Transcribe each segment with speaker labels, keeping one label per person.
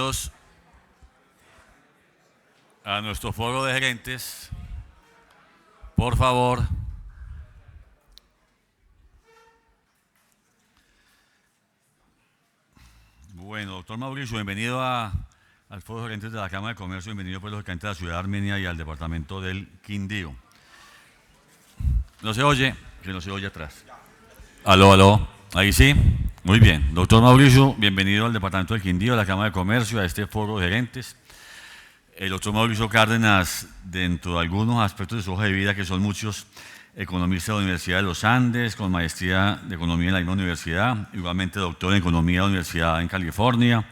Speaker 1: bienvenidos a nuestro foro de gerentes. Por favor, bueno, doctor Mauricio, bienvenido al foro de gerentes de la Cámara de Comercio, bienvenido por los gerentes de la ciudad de Armenia y al departamento del Quindío. ¿No se oye? Que no se oye atrás. Aló, aló, ahí sí. Muy bien, doctor Mauricio, bienvenido al departamento del Quindío, a la Cámara de Comercio, a este foro de gerentes. El doctor Mauricio Cárdenas, dentro de algunos aspectos de su hoja de vida, que son muchos, economista de la Universidad de los Andes, con maestría de economía en la misma universidad, igualmente doctor en economía de la Universidad en California,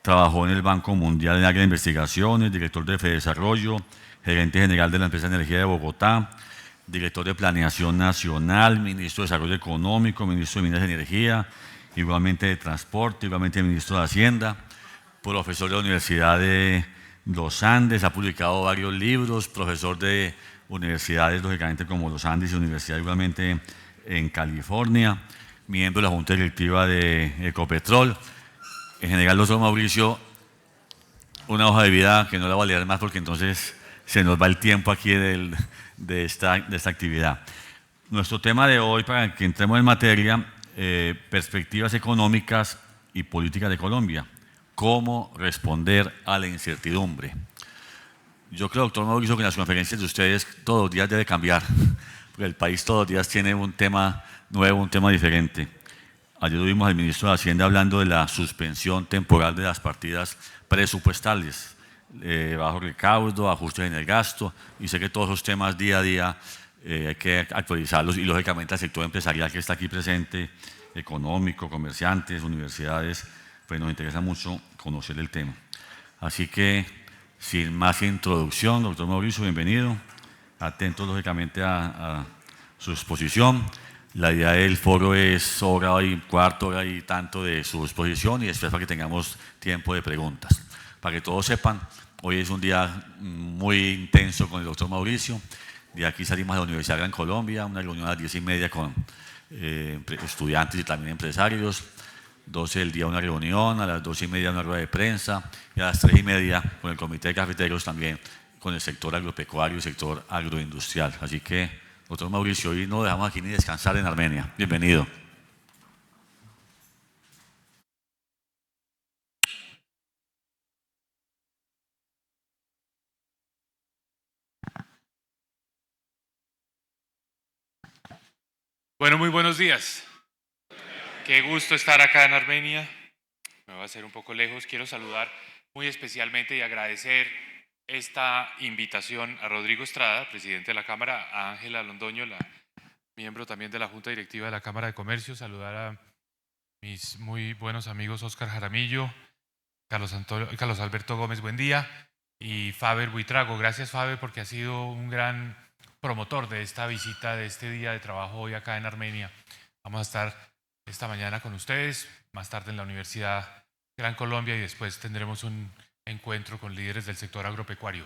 Speaker 1: trabajó en el Banco Mundial en área de investigaciones, director de Fedesarrollo, gerente general de la empresa de energía de Bogotá, director de planeación nacional, ministro de desarrollo económico, ministro de minas y energía, igualmente de transporte, igualmente ministro de Hacienda, profesor de la Universidad de los Andes, ha publicado varios libros, profesor de universidades, lógicamente, como los Andes y Universidad igualmente en California, miembro de la Junta Directiva de Ecopetrol. En general, doctor Mauricio, una hoja de vida que no la voy a leer más porque entonces se nos va el tiempo aquí de esta actividad. Nuestro tema de hoy, para que entremos en materia, perspectivas económicas y políticas de Colombia. ¿Cómo responder a la incertidumbre? Yo creo, doctor Mauricio, que en las conferencias de ustedes todos los días debe cambiar, porque el país todos los días tiene un tema nuevo, un tema diferente. Ayer tuvimos al ministro de Hacienda hablando de la suspensión temporal de las partidas presupuestales, bajo recaudo, ajustes en el gasto, y sé que todos esos temas día a día hay que actualizarlos, y lógicamente al sector empresarial que está aquí presente, económico, comerciantes, universidades, pues nos interesa mucho conocer el tema. Así que, sin más introducción, doctor Mauricio, bienvenido. Atentos, lógicamente, a su exposición. La idea del foro es hora y cuarto, hora y tanto de su exposición, y después para que tengamos tiempo de preguntas. Para que todos sepan, hoy es un día muy intenso con el doctor Mauricio. De aquí salimos a la Universidad Gran Colombia, una reunión a las 10:30 con estudiantes y también empresarios. 12 del día una reunión, a las 2:30 una rueda de prensa, y a las 3:30 con el comité de cafeteros también, con el sector agropecuario y el sector agroindustrial. Así que, doctor Mauricio, hoy no dejamos aquí ni descansar en Armenia. Bienvenido.
Speaker 2: Bueno, muy buenos días. Qué gusto estar acá en Armenia. Me va a hacer un poco lejos. Quiero saludar muy especialmente y agradecer esta invitación a Rodrigo Estrada, presidente de la Cámara, a Ángela Londoño, miembro también de la Junta Directiva de la Cámara de Comercio, saludar a mis muy buenos amigos Óscar Jaramillo, Carlos Alberto Gómez, buen día, y Faber Buitrago. Gracias, Faber, porque ha sido un gran promotor de esta visita, de este día de trabajo hoy acá en Armenia. Vamos a estar esta mañana con ustedes, más tarde en la Universidad Gran Colombia, y después tendremos un encuentro con líderes del sector agropecuario.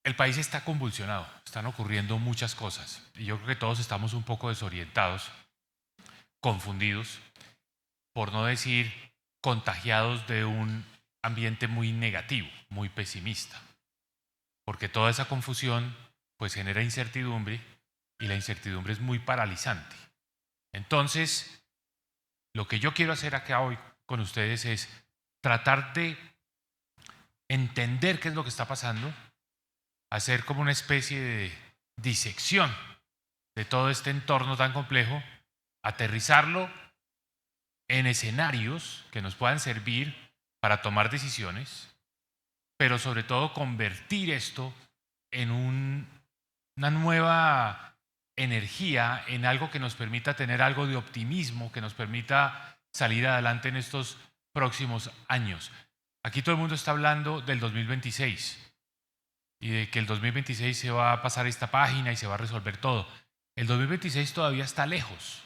Speaker 2: El país está convulsionado, están ocurriendo muchas cosas, y yo creo que todos estamos un poco desorientados, confundidos, por no decir contagiados de un ambiente muy negativo, muy pesimista, porque toda esa confusión pues genera incertidumbre, y la incertidumbre es muy paralizante. Entonces, lo que yo quiero hacer acá hoy con ustedes es tratar de entender qué es lo que está pasando, hacer como una especie de disección de todo este entorno tan complejo, aterrizarlo en escenarios que nos puedan servir para tomar decisiones, pero sobre todo convertir esto en una nueva energía, en algo que nos permita tener algo de optimismo, que nos permita salir adelante en estos próximos años. Aquí todo el mundo está hablando del 2026 y de que el 2026 se va a pasar esta página y se va a resolver todo. El 2026 todavía está lejos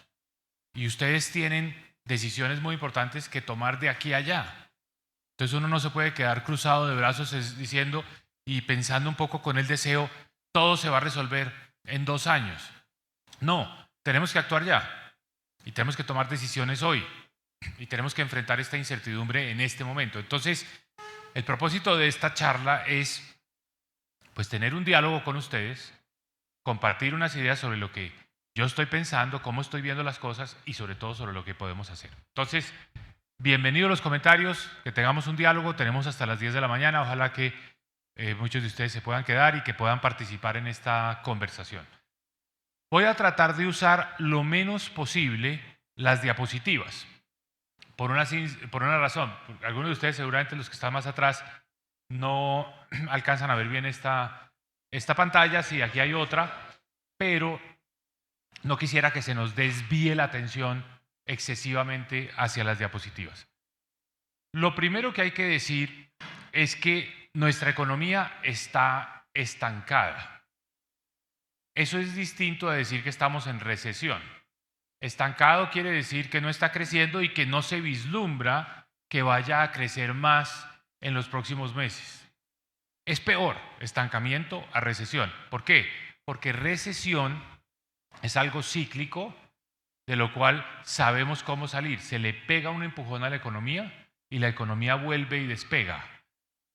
Speaker 2: y ustedes tienen decisiones muy importantes que tomar de aquí a allá. Entonces uno no se puede quedar cruzado de brazos diciendo y pensando un poco con el deseo, todo se va a resolver en 2 años. No, tenemos que actuar ya y tenemos que tomar decisiones hoy. y tenemos que enfrentar esta incertidumbre en este momento. Entonces, el propósito de esta charla es pues tener un diálogo con ustedes, compartir unas ideas sobre lo que yo estoy pensando, cómo estoy viendo las cosas y sobre todo sobre lo que podemos hacer. Entonces, bienvenidos los comentarios, que tengamos un diálogo, tenemos hasta las 10 de la mañana, ojalá que muchos de ustedes se puedan quedar y que puedan participar en esta conversación. Voy a tratar de usar lo menos posible las diapositivas, por una razón. Algunos de ustedes, seguramente los que están más atrás, no alcanzan a ver bien esta pantalla, sí, aquí hay otra, pero no quisiera que se nos desvíe la atención excesivamente hacia las diapositivas. Lo primero que hay que decir es que nuestra economía está estancada. Eso es distinto a decir que estamos en recesión. Estancado quiere decir que no está creciendo y que no se vislumbra que vaya a crecer más en los próximos meses. Es peor estancamiento a recesión. ¿Por qué? Porque recesión es algo cíclico de lo cual sabemos cómo salir. Se le pega un empujón a la economía y la economía vuelve y despega.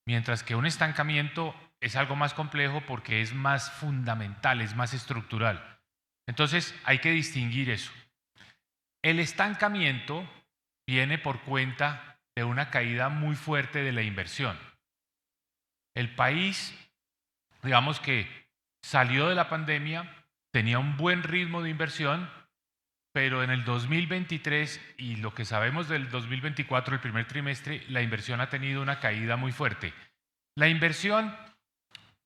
Speaker 2: Mientras que un estancamiento es algo más complejo porque es más fundamental, es más estructural. Entonces hay que distinguir eso. El estancamiento viene por cuenta de una caída muy fuerte de la inversión. El país, digamos que salió de la pandemia, tenía un buen ritmo de inversión, pero en el 2023 y lo que sabemos del 2024, el primer trimestre, la inversión ha tenido una caída muy fuerte. La inversión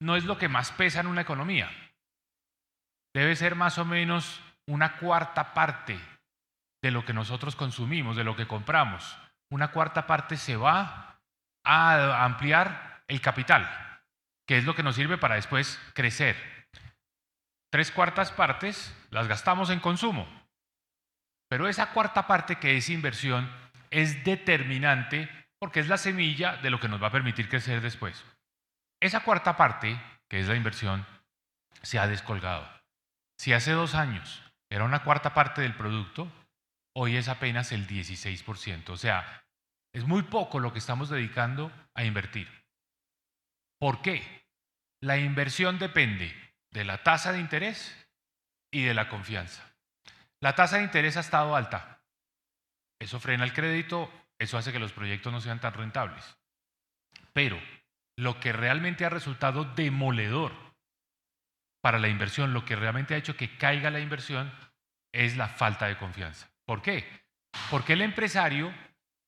Speaker 2: no es lo que más pesa en una economía. Debe ser más o menos una cuarta parte de lo que nosotros consumimos, de lo que compramos. Una cuarta parte se va a ampliar el capital, que es lo que nos sirve para después crecer. 3/4 partes las gastamos en consumo, pero esa cuarta parte que es inversión es determinante porque es la semilla de lo que nos va a permitir crecer después. Esa cuarta parte, que es la inversión, se ha descolgado. Si hace 2 años era una cuarta parte del producto, hoy es apenas el 16%. O sea, es muy poco lo que estamos dedicando a invertir. ¿Por qué? La inversión depende de la tasa de interés y de la confianza. La tasa de interés ha estado alta. Eso frena el crédito, eso hace que los proyectos no sean tan rentables. Pero lo que realmente ha resultado demoledor para la inversión, lo que realmente ha hecho que caiga la inversión, es la falta de confianza. ¿Por qué? Porque el empresario,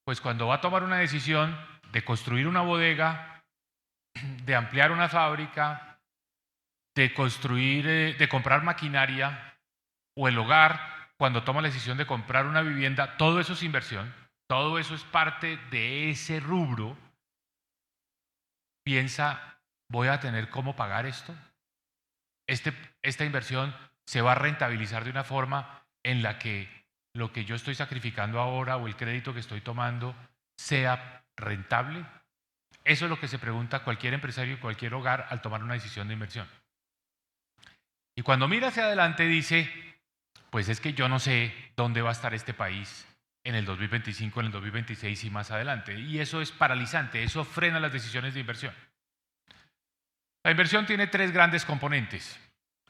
Speaker 2: pues cuando va a tomar una decisión de construir una bodega, de ampliar una fábrica, de construir, de comprar maquinaria, o el hogar, cuando toma la decisión de comprar una vivienda, todo eso es inversión, todo eso es parte de ese rubro. Piensa, ¿voy a tener cómo pagar esto? Esta inversión se va a rentabilizar de una forma en la que lo que yo estoy sacrificando ahora o el crédito que estoy tomando sea rentable. Eso es lo que se pregunta cualquier empresario y cualquier hogar al tomar una decisión de inversión. Y cuando mira hacia adelante dice, pues es que yo no sé dónde va a estar este país en el 2025, en el 2026 y más adelante. Y eso es paralizante, eso frena las decisiones de inversión. La inversión tiene 3 grandes componentes: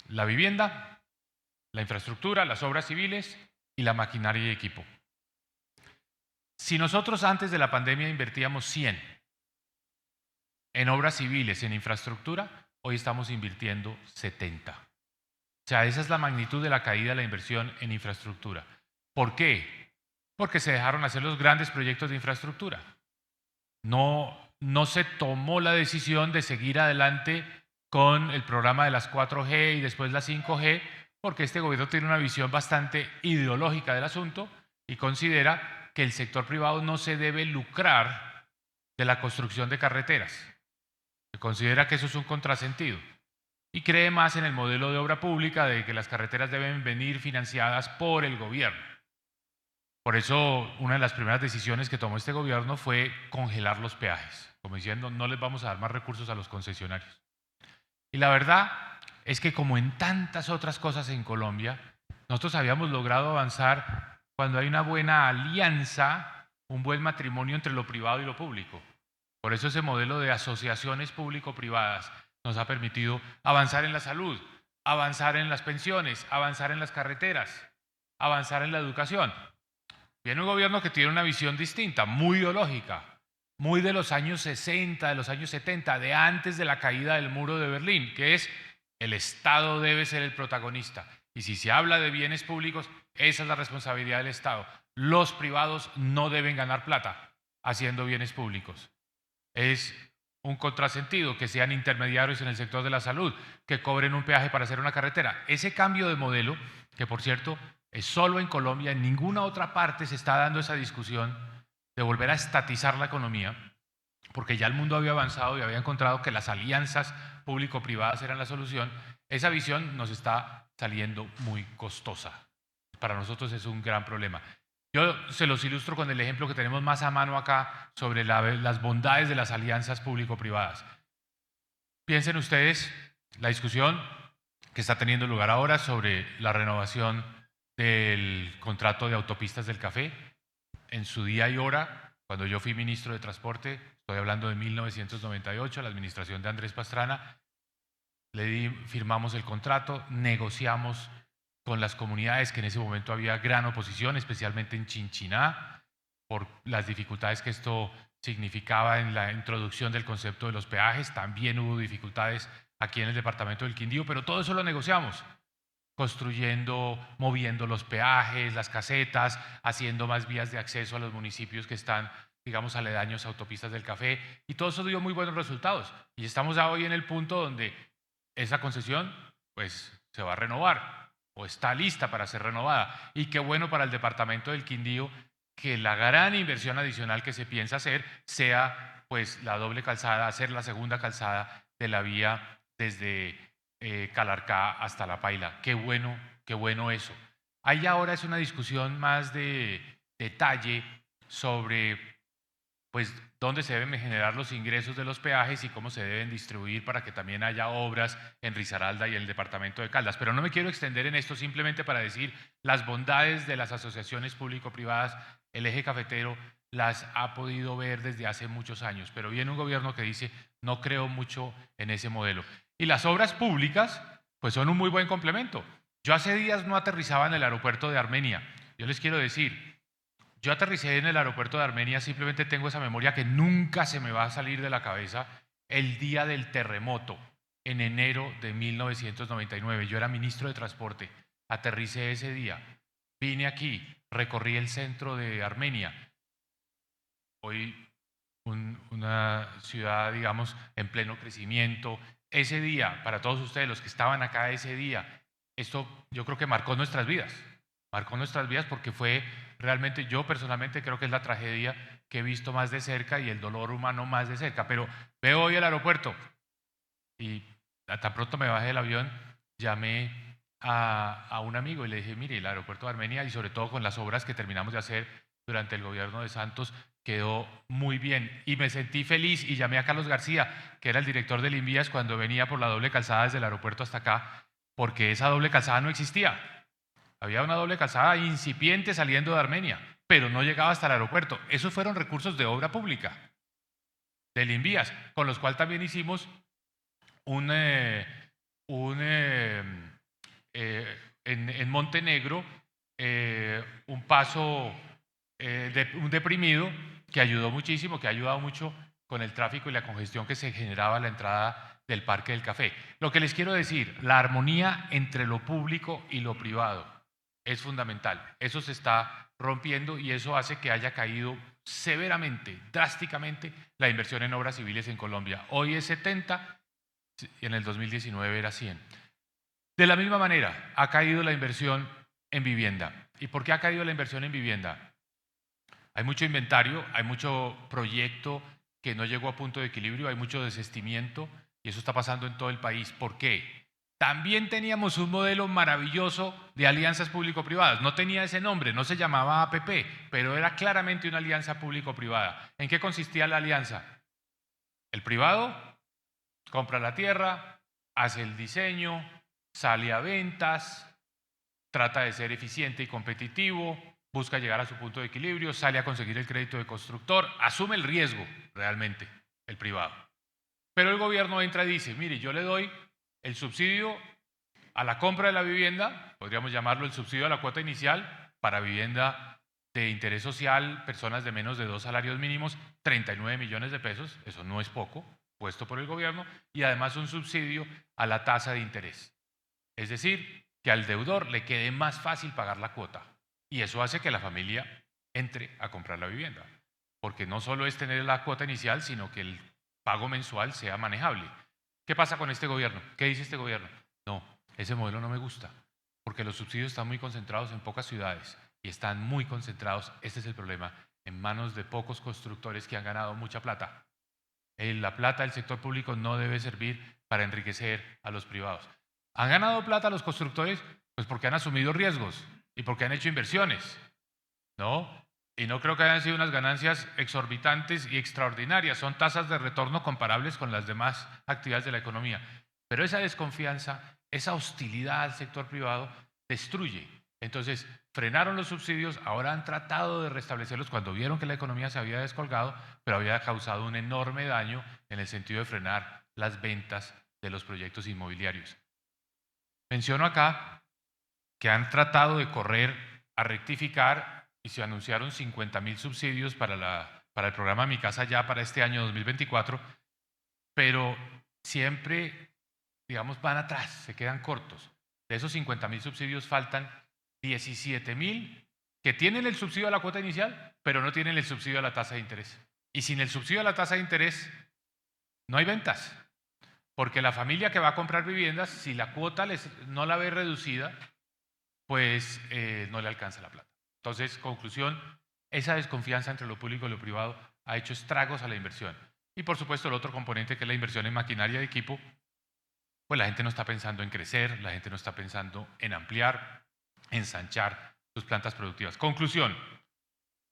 Speaker 2: la vivienda, la infraestructura, las obras civiles y la maquinaria y equipo. Si nosotros antes de la pandemia invertíamos 100 en obras civiles, en infraestructura, hoy estamos invirtiendo 70. O sea, esa es la magnitud de la caída de la inversión en infraestructura. ¿Por qué? Porque se dejaron hacer los grandes proyectos de infraestructura. No se tomó la decisión de seguir adelante con el programa de las 4G y después la 5G, porque este gobierno tiene una visión bastante ideológica del asunto y considera que el sector privado no se debe lucrar de la construcción de carreteras. Se considera que eso es un contrasentido y cree más en el modelo de obra pública de que las carreteras deben venir financiadas por el gobierno. Por eso, una de las primeras decisiones que tomó este gobierno fue congelar los peajes, como diciendo, no les vamos a dar más recursos a los concesionarios. Y la verdad es que, como en tantas otras cosas en Colombia, nosotros habíamos logrado avanzar cuando hay una buena alianza un buen matrimonio entre lo privado y lo público. Por eso ese modelo de asociaciones público-privadas nos ha permitido avanzar en la salud, avanzar en las pensiones, avanzar en las carreteras, avanzar en la educación. Viene un gobierno que tiene una visión distinta, muy ideológica, muy de los años 60, de los años 70, de antes de la caída del muro de Berlín, que es el Estado debe ser el protagonista. Y si se habla de bienes públicos, esa es la responsabilidad del Estado. Los privados no deben ganar plata haciendo bienes públicos. Es un contrasentido que sean intermediarios en el sector de la salud, que cobren un peaje para hacer una carretera. Ese cambio de modelo, que por cierto es solo en Colombia, en ninguna otra parte se está dando esa discusión de volver a estatizar la economía, porque ya el mundo había avanzado y había encontrado que las alianzas público-privadas eran la solución. Esa visión nos está saliendo muy costosa. Para nosotros es un gran problema. Yo se los ilustro con el ejemplo que tenemos más a mano acá sobre las bondades de las alianzas público-privadas. Piensen ustedes la discusión que está teniendo lugar ahora sobre la renovación del contrato de autopistas del café. En su día y hora, cuando yo fui ministro de Transporte, estoy hablando de 1998, la administración de Andrés Pastrana, firmamos el contrato, negociamos con las comunidades, que en ese momento había gran oposición, especialmente en Chinchiná, por las dificultades que esto significaba en la introducción del concepto de los peajes. También hubo dificultades aquí en el departamento del Quindío, pero todo eso lo negociamos, construyendo, moviendo los peajes, las casetas, haciendo más vías de acceso a los municipios que están, digamos, aledaños a autopistas del café, y todo eso dio muy buenos resultados. Y estamos ya hoy en el punto donde esa concesión pues se va a renovar o está lista para ser renovada. Y qué bueno para el departamento del Quindío que la gran inversión adicional que se piensa hacer sea pues la doble calzada, hacer la segunda calzada de la vía desde Calarcá hasta La Paila. Qué bueno eso. Ahí ahora es una discusión más de detalle sobre pues dónde se deben generar los ingresos de los peajes y cómo se deben distribuir para que también haya obras en Risaralda y en el departamento de Caldas. Pero no me quiero extender en esto, simplemente para decir las bondades de las asociaciones público-privadas. El eje cafetero las ha podido ver desde hace muchos años, pero viene un gobierno que dice no creo mucho en ese modelo. Y las obras públicas pues son un muy buen complemento. Yo hace días no aterrizaba en el aeropuerto de Armenia. Yo les quiero decir, yo aterricé en el aeropuerto de Armenia, simplemente tengo esa memoria que nunca se me va a salir de la cabeza, el día del terremoto, en enero de 1999. Yo era ministro de Transporte, aterricé ese día, vine aquí, recorrí el centro de Armenia, hoy una ciudad, digamos, en pleno crecimiento. Ese día, para todos ustedes, los que estaban acá ese día, esto yo creo que marcó nuestras vidas porque fue realmente, yo personalmente creo que es la tragedia que he visto más de cerca y el dolor humano más de cerca. Pero veo hoy el aeropuerto y tan pronto me bajé del avión, llamé a un amigo y le dije, mire, el aeropuerto de Armenia, y sobre todo con las obras que terminamos de hacer durante el gobierno de Santos, quedó muy bien. Y me sentí feliz y llamé a Carlos García, que era el director del Invías, cuando venía por la doble calzada desde el aeropuerto hasta acá, porque esa doble calzada no existía. Había una doble calzada incipiente saliendo de Armenia, pero no llegaba hasta el aeropuerto. Esos fueron recursos de obra pública del Invías, con los cuales también hicimos en Montenegro un paso, un deprimido que ayudó muchísimo, que ha ayudado mucho con el tráfico y la congestión que se generaba a la entrada del Parque del Café. Lo que les quiero decir, la armonía entre lo público y lo privado es fundamental. Eso se está rompiendo y eso hace que haya caído severamente, drásticamente, la inversión en obras civiles en Colombia. Hoy es 70 y en el 2019 era 100. De la misma manera, ha caído la inversión en vivienda. ¿Y por qué ha caído la inversión en vivienda? Hay mucho inventario, hay mucho proyecto que no llegó a punto de equilibrio, hay mucho desistimiento y eso está pasando en todo el país. ¿Por qué? También teníamos un modelo maravilloso de alianzas público-privadas. No tenía ese nombre, no se llamaba APP, pero era claramente una alianza público-privada. ¿En qué consistía la alianza? El privado compra la tierra, hace el diseño, sale a ventas, trata de ser eficiente y competitivo, busca llegar a su punto de equilibrio, sale a conseguir el crédito de constructor, asume el riesgo realmente, el privado. Pero el gobierno entra y dice, mire, yo le doy el subsidio a la compra de la vivienda, podríamos llamarlo el subsidio a la cuota inicial, para vivienda de interés social, personas de menos de 2 salarios mínimos, 39 millones de pesos, eso no es poco, puesto por el gobierno, y además un subsidio a la tasa de interés. Es decir, que al deudor le quede más fácil pagar la cuota, y eso hace que la familia entre a comprar la vivienda, porque no solo es tener la cuota inicial, sino que el pago mensual sea manejable. ¿Qué pasa con este gobierno? ¿Qué dice este gobierno? No, ese modelo no me gusta, porque los subsidios están muy concentrados en pocas ciudades y están muy concentrados, este es el problema, en manos de pocos constructores que han ganado mucha plata. La plata del sector público no debe servir para enriquecer a los privados. ¿Han ganado plata los constructores? Pues porque han asumido riesgos y porque han hecho inversiones, ¿no? Y no creo que hayan sido unas ganancias exorbitantes y extraordinarias, son tasas de retorno comparables con las demás actividades de la economía. Pero esa desconfianza, esa hostilidad al sector privado destruye. Entonces, frenaron los subsidios, ahora han tratado de restablecerlos cuando vieron que la economía se había descolgado, pero había causado un enorme daño en el sentido de frenar las ventas de los proyectos inmobiliarios. Menciono acá que han tratado de correr a rectificar y se anunciaron 50.000 subsidios para el programa Mi Casa Ya para este año 2024, pero siempre, digamos, van atrás, se quedan cortos. De esos 50.000 subsidios faltan 17.000 que tienen el subsidio a la cuota inicial, pero no tienen el subsidio a la tasa de interés. Y sin el subsidio a la tasa de interés, no hay ventas. Porque la familia que va a comprar viviendas, si la cuota no la ve reducida, pues no le alcanza la plata. Entonces, conclusión, esa desconfianza entre lo público y lo privado ha hecho estragos a la inversión. Y por supuesto, el otro componente que es la inversión en maquinaria de equipo, pues la gente no está pensando en crecer, la gente no está pensando en ampliar, ensanchar sus plantas productivas. Conclusión,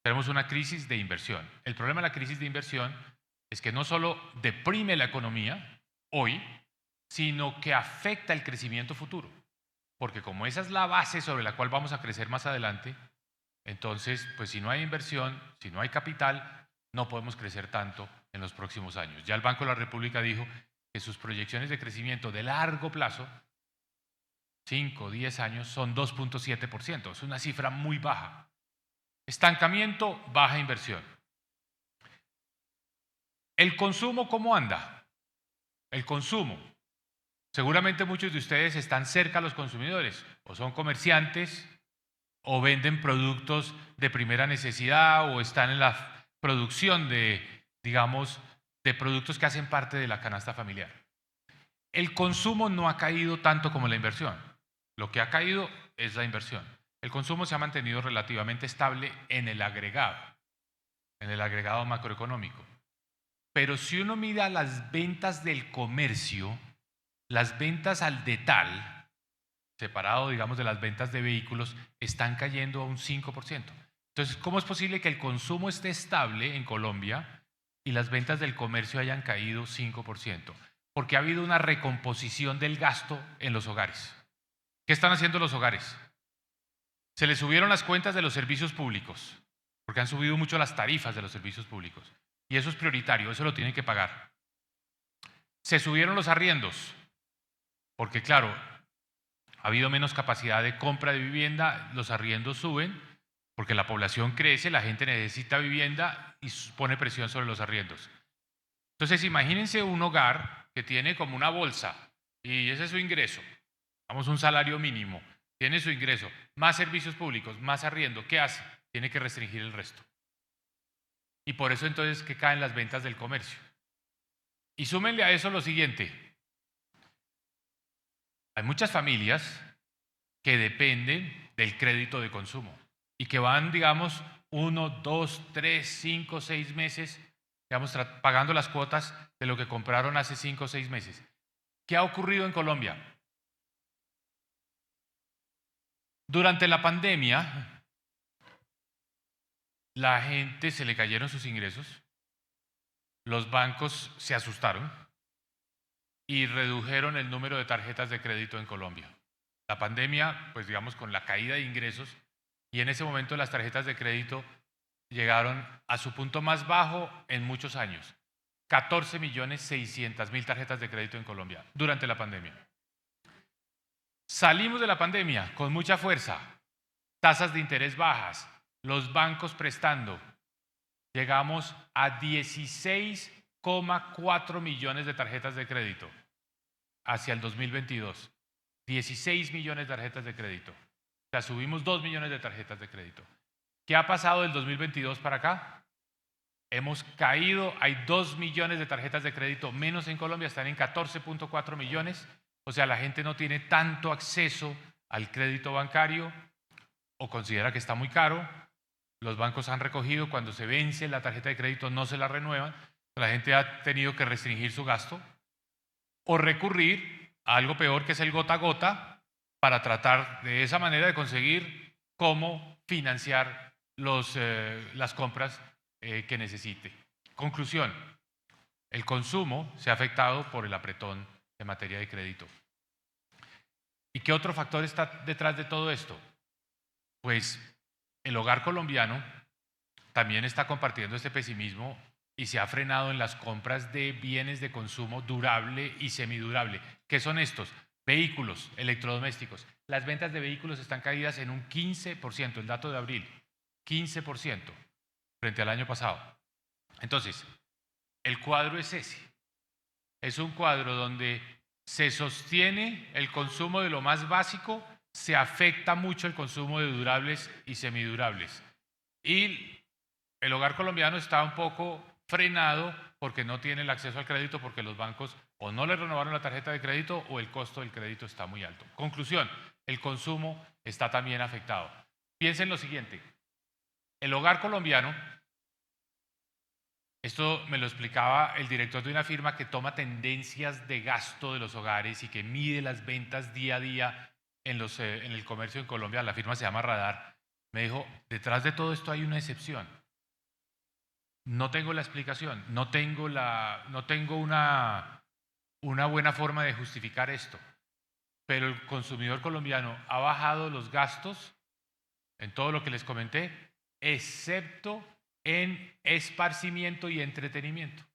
Speaker 2: tenemos una crisis de inversión. El problema de la crisis de inversión es que no solo deprime la economía hoy, sino que afecta el crecimiento futuro. Porque como esa es la base sobre la cual vamos a crecer más adelante, entonces, pues si no hay inversión, si no hay capital, no podemos crecer tanto en los próximos años. Ya el Banco de la República dijo que sus proyecciones de crecimiento de largo plazo, 5 o 10 años, son 2.7%. Es una cifra muy baja. Estancamiento, baja inversión. ¿El consumo cómo anda? El consumo. Seguramente muchos de ustedes están cerca a los consumidores, o son comerciantes, o venden productos de primera necesidad, o están en la producción de, digamos, de productos que hacen parte de la canasta familiar. El consumo no ha caído tanto como la inversión. Lo que ha caído es la inversión. El consumo se ha mantenido relativamente estable en el agregado macroeconómico. Pero si uno mira las ventas del comercio, las ventas al detal, separado, digamos, de las ventas de vehículos, están cayendo a un 5%. Entonces, ¿cómo es posible que el consumo esté estable en Colombia y las ventas del comercio hayan caído 5%? Porque ha habido una recomposición del gasto en los hogares. ¿Qué están haciendo los hogares? Se les subieron las cuentas de los servicios públicos, porque han subido mucho las tarifas de los servicios públicos. Y eso es prioritario, eso lo tienen que pagar. Se subieron los arriendos, porque claro, ha habido menos capacidad de compra de vivienda, los arriendos suben, porque la población crece, la gente necesita vivienda y pone presión sobre los arriendos. Entonces, imagínense un hogar que tiene como una bolsa y ese es su ingreso, vamos, un salario mínimo, tiene su ingreso, más servicios públicos, más arriendo, ¿qué hace? Tiene que restringir el resto. Y por eso entonces que caen las ventas del comercio. Y súmenle a eso lo siguiente. Hay muchas familias que dependen del crédito de consumo y que van, digamos, 1, 2, 3, 5, 6 meses, digamos, pagando las cuotas de lo que compraron hace 5 o 6 meses. ¿Qué ha ocurrido en Colombia? Durante la pandemia, la gente se le cayeron sus ingresos, los bancos se asustaron y redujeron el número de tarjetas de crédito en Colombia. La pandemia, pues digamos, con la caída de ingresos, y en ese momento las tarjetas de crédito llegaron a su punto más bajo en muchos años. 14.600.000 tarjetas de crédito en Colombia durante la pandemia. Salimos de la pandemia con mucha fuerza, tasas de interés bajas, los bancos prestando. Llegamos a 16,4 millones de tarjetas de crédito hacia el 2022. 16 millones de tarjetas de crédito. O sea, subimos 2 millones de tarjetas de crédito. ¿Qué ha pasado del 2022 para acá? Hemos caído, hay 2 millones de tarjetas de crédito menos en Colombia, están en 14,4 millones. O sea, la gente no tiene tanto acceso al crédito bancario o considera que está muy caro. Los bancos han recogido, cuando se vence la tarjeta de crédito no se la renuevan. La gente ha tenido que restringir su gasto o recurrir a algo peor, que es el gota a gota, para tratar de esa manera de conseguir cómo financiar las compras que necesite. Conclusión: el consumo se ha afectado por el apretón en materia de crédito. ¿Y qué otro factor está detrás de todo esto? Pues el hogar colombiano también está compartiendo este pesimismo y se ha frenado en las compras de bienes de consumo durable y semidurable. ¿Qué son estos? Vehículos, electrodomésticos. Las ventas de vehículos están caídas en un 15%, el dato de abril, 15% frente al año pasado. Entonces, el cuadro es ese. Es un cuadro donde se sostiene el consumo de lo más básico, se afecta mucho el consumo de durables y semidurables. Y el hogar colombiano está un poco frenado porque no tiene el acceso al crédito, porque los bancos o no le renovaron la tarjeta de crédito o el costo del crédito está muy alto. Conclusión: el consumo está también afectado. Piensen lo siguiente: el hogar colombiano, esto me lo explicaba el director de una firma que toma tendencias de gasto de los hogares y que mide las ventas día a día en el comercio en Colombia. La firma se llama Radar. Me dijo: detrás de todo esto hay una excepción. No tengo la explicación, no tengo una buena forma de justificar esto, pero el consumidor colombiano ha bajado los gastos en todo lo que les comenté, excepto en esparcimiento y entretenimiento.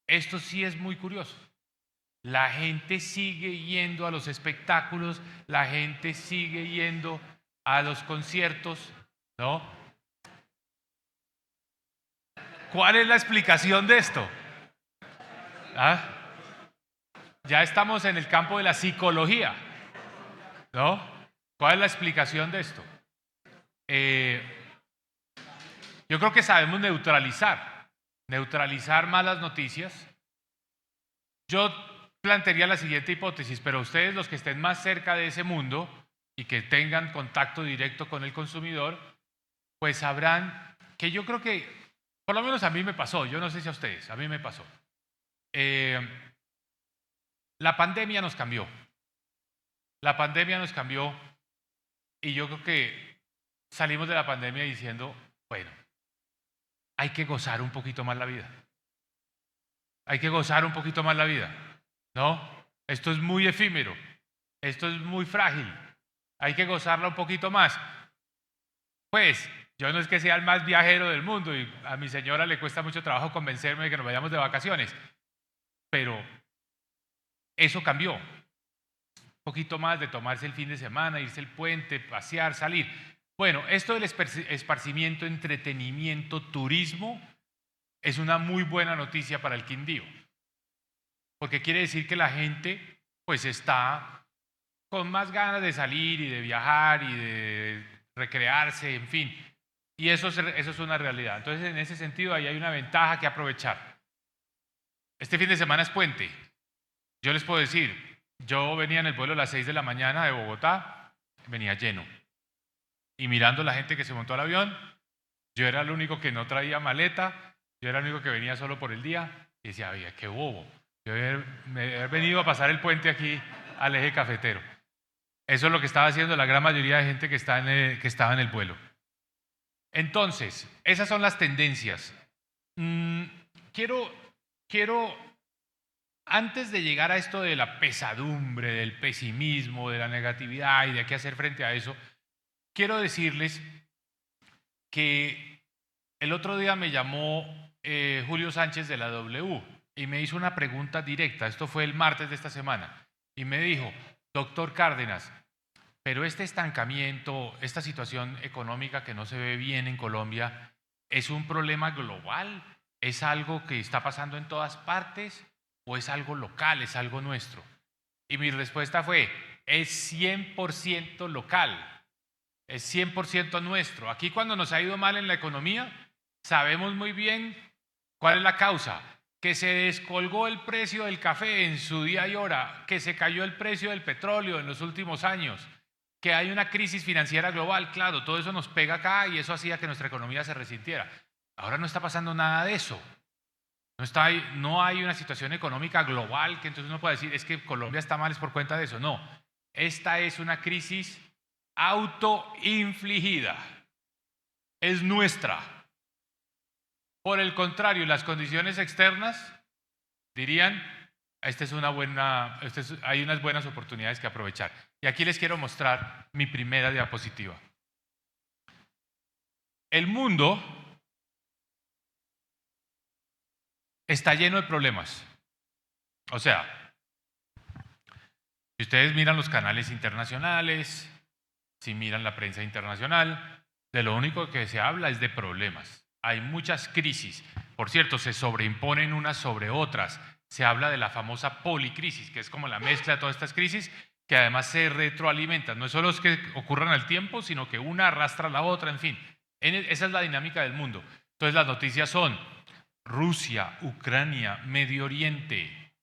Speaker 2: Esto sí es muy curioso. La gente sigue yendo a los espectáculos, la gente sigue yendo a los conciertos, ¿no? ¿Cuál es la explicación de esto? ¿Ah? Ya estamos en el campo de la psicología, ¿no? ¿Cuál es la explicación de esto? Yo creo que sabemos neutralizar malas noticias. Yo plantearía la siguiente hipótesis, pero ustedes, los que estén más cerca de ese mundo y que tengan contacto directo con el consumidor, pues sabrán que yo creo que, por lo menos a mí me pasó, yo no sé si a ustedes, a mí me pasó. La pandemia nos cambió. La pandemia nos cambió y yo creo que salimos de la pandemia diciendo, bueno, hay que gozar un poquito más la vida. Hay que gozar un poquito más la vida, ¿no? Esto es muy efímero, esto es muy frágil, hay que gozarla un poquito más. Pues yo no es que sea el más viajero del mundo y a mi señora le cuesta mucho trabajo convencerme de que nos vayamos de vacaciones, pero eso cambió. Un poquito más de tomarse el fin de semana, irse el puente, pasear, salir. Bueno, esto del esparcimiento, entretenimiento, turismo, es una muy buena noticia para el Quindío, porque quiere decir que la gente pues está con más ganas de salir y de viajar y de recrearse, en fin, y eso es una realidad. Entonces, en ese sentido, ahí hay una ventaja que aprovechar. Este fin de semana es puente. Yo les puedo decir, yo venía en el vuelo a las 6 de la mañana de Bogotá, venía lleno, y mirando la gente que se montó al avión, yo era el único que no traía maleta, yo era el único que venía solo por el día, y decía, oye, qué bobo, yo he venido a pasar el puente aquí al eje cafetero. Eso es lo que estaba haciendo la gran mayoría de gente que estaba en el vuelo. Entonces, esas son las tendencias. Quiero, antes de llegar a esto de la pesadumbre, del pesimismo, de la negatividad y de qué hacer frente a eso, quiero decirles que el otro día me llamó Julio Sánchez de la W y me hizo una pregunta directa. Esto fue el martes de esta semana. Y me dijo, doctor Cárdenas, pero este estancamiento, esta situación económica que no se ve bien en Colombia, ¿es un problema global? ¿Es algo que está pasando en todas partes? ¿O es algo local, es algo nuestro? Y mi respuesta fue, es 100% local, es 100% nuestro. Aquí cuando nos ha ido mal en la economía, sabemos muy bien cuál es la causa. Que se descolgó el precio del café en su día y hora, que se cayó el precio del petróleo en los últimos años, que hay una crisis financiera global, claro, todo eso nos pega acá y eso hacía que nuestra economía se resintiera. Ahora no está pasando nada de eso. No hay una situación económica global que entonces uno pueda decir, es que Colombia está mal, es por cuenta de eso. No, esta es una crisis autoinfligida, es nuestra. Por el contrario, las condiciones externas dirían, hay unas buenas oportunidades que aprovechar. Y aquí les quiero mostrar mi primera diapositiva. El mundo está lleno de problemas. O sea, si ustedes miran los canales internacionales, si miran la prensa internacional, de lo único que se habla es de problemas. Hay muchas crisis. Por cierto, se sobreimponen unas sobre otras. Se habla de la famosa policrisis, que es como la mezcla de todas estas crisis, que además se retroalimentan. No es solo que ocurran al tiempo, sino que una arrastra a la otra, en fin. Esa es la dinámica del mundo. Entonces las noticias son Rusia, Ucrania, Medio Oriente,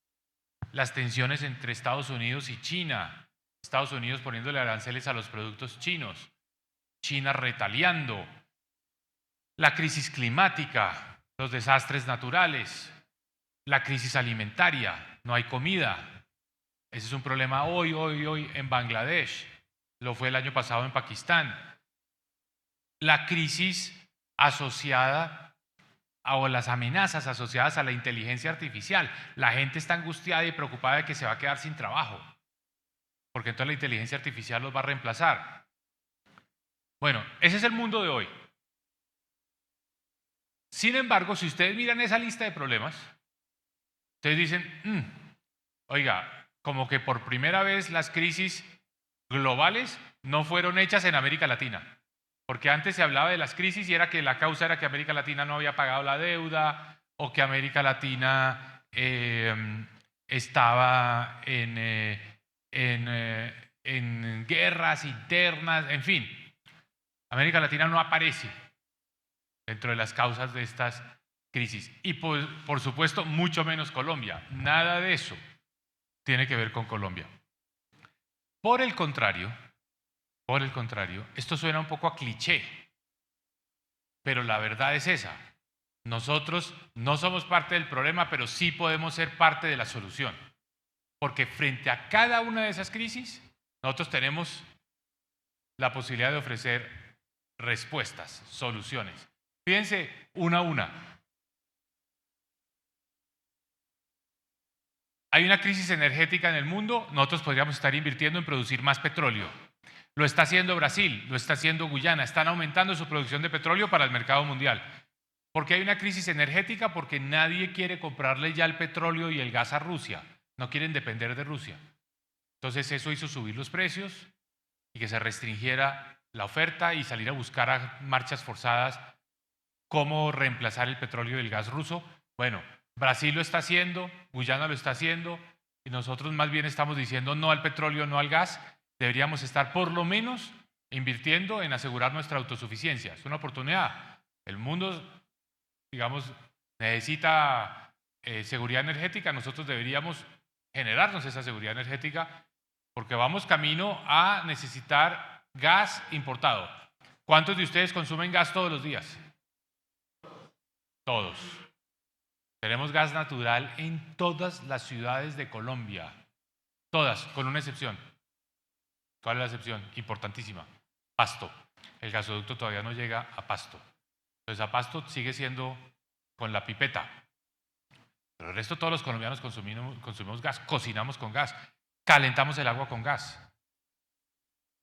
Speaker 2: las tensiones entre Estados Unidos y China, Estados Unidos poniéndole aranceles a los productos chinos, China retaliando, la crisis climática, los desastres naturales, la crisis alimentaria, no hay comida. Ese es un problema hoy en Bangladesh, lo fue el año pasado en Pakistán. La crisis asociada o las amenazas asociadas a la inteligencia artificial. La gente está angustiada y preocupada de que se va a quedar sin trabajo, porque entonces la inteligencia artificial los va a reemplazar. Bueno, ese es el mundo de hoy. Sin embargo, si ustedes miran esa lista de problemas, ustedes dicen, oiga, como que por primera vez las crisis globales no fueron hechas en América Latina. Porque antes se hablaba de las crisis y era que la causa era que América Latina no había pagado la deuda o que América Latina estaba en guerras internas, en fin. América Latina no aparece dentro de las causas de estas crisis. Y por supuesto, mucho menos Colombia. Nada de eso tiene que ver con Colombia. Por el contrario, esto suena un poco a cliché, pero la verdad es esa. Nosotros no somos parte del problema, pero sí podemos ser parte de la solución. Porque frente a cada una de esas crisis, nosotros tenemos la posibilidad de ofrecer respuestas, soluciones. Fíjense una a una. Hay una crisis energética en el mundo, nosotros podríamos estar invirtiendo en producir más petróleo. Lo está haciendo Brasil, lo está haciendo Guyana, están aumentando su producción de petróleo para el mercado mundial. ¿Por qué hay una crisis energética? Porque nadie quiere comprarle ya el petróleo y el gas a Rusia, no quieren depender de Rusia. Entonces eso hizo subir los precios y que se restringiera la oferta y salir a buscar a marchas forzadas cómo reemplazar el petróleo y el gas ruso. Bueno, Brasil lo está haciendo, Guyana lo está haciendo y nosotros más bien estamos diciendo no al petróleo, no al gas. Deberíamos estar por lo menos invirtiendo en asegurar nuestra autosuficiencia. Es una oportunidad. El mundo, digamos, necesita seguridad energética. Nosotros deberíamos generarnos esa seguridad energética porque vamos camino a necesitar gas importado. ¿Cuántos de ustedes consumen gas todos los días? Todos. Tenemos gas natural en todas las ciudades de Colombia. Todas, con una excepción. ¿Cuál es la excepción? Importantísima. Pasto. El gasoducto todavía no llega a Pasto. Entonces a Pasto sigue siendo con la pipeta. Pero el resto todos los colombianos consumimos gas, cocinamos con gas, calentamos el agua con gas.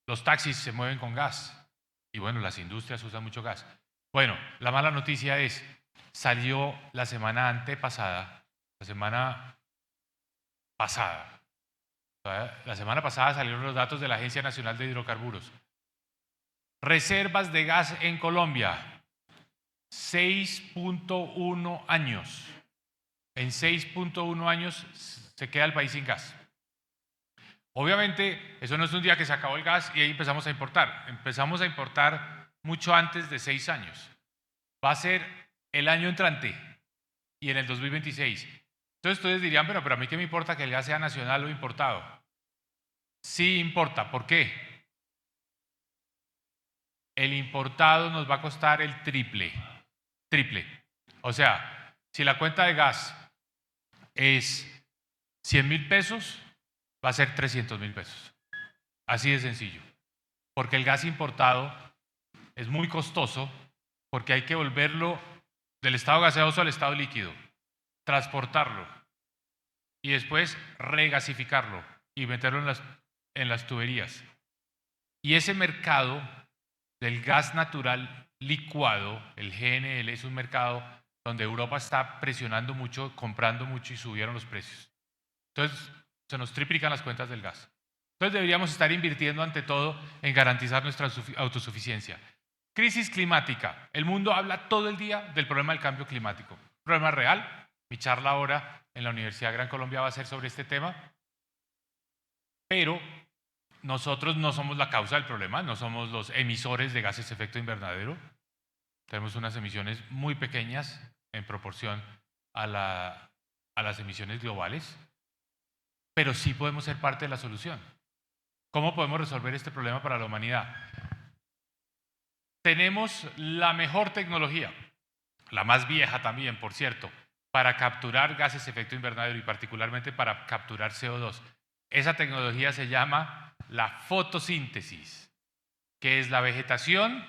Speaker 2: Los taxis se mueven con gas. Y bueno, las industrias usan mucho gas. Bueno, la mala noticia es, salió la semana antepasada, la semana pasada, la semana pasada salieron los datos de la Agencia Nacional de Hidrocarburos. Reservas de gas en Colombia, 6.1 años. En 6.1 años se queda el país sin gas. Obviamente, eso no es un día que se acabó el gas y ahí empezamos a importar. Empezamos a importar mucho antes de 6 años. Va a ser el año entrante y en el 2026. Entonces ustedes dirían, pero a mí qué me importa que el gas sea nacional o importado. Sí importa. ¿Por qué? El importado nos va a costar el triple. O sea, si la cuenta de gas es 100.000 pesos, va a ser 300.000 pesos. Así de sencillo. Porque el gas importado es muy costoso, porque hay que volverlo del estado gaseoso al estado líquido, transportarlo y después regasificarlo y meterlo en las tuberías. Y ese mercado del gas natural licuado, el GNL, es un mercado donde Europa está presionando mucho, comprando mucho y subieron los precios. Entonces, se nos triplican las cuentas del gas. Entonces, deberíamos estar invirtiendo ante todo en garantizar nuestra autosuficiencia. Crisis climática. El mundo habla todo el día del problema del cambio climático. Problema real. Mi charla ahora en la Universidad Gran Colombia va a ser sobre este tema. Pero nosotros no somos la causa del problema, no somos los emisores de gases de efecto invernadero. Tenemos unas emisiones muy pequeñas en proporción a las emisiones globales, pero sí podemos ser parte de la solución. ¿Cómo podemos resolver este problema para la humanidad? Tenemos la mejor tecnología, la más vieja también, por cierto, para capturar gases de efecto invernadero y particularmente para capturar CO2. Esa tecnología se llama la fotosíntesis, que es la vegetación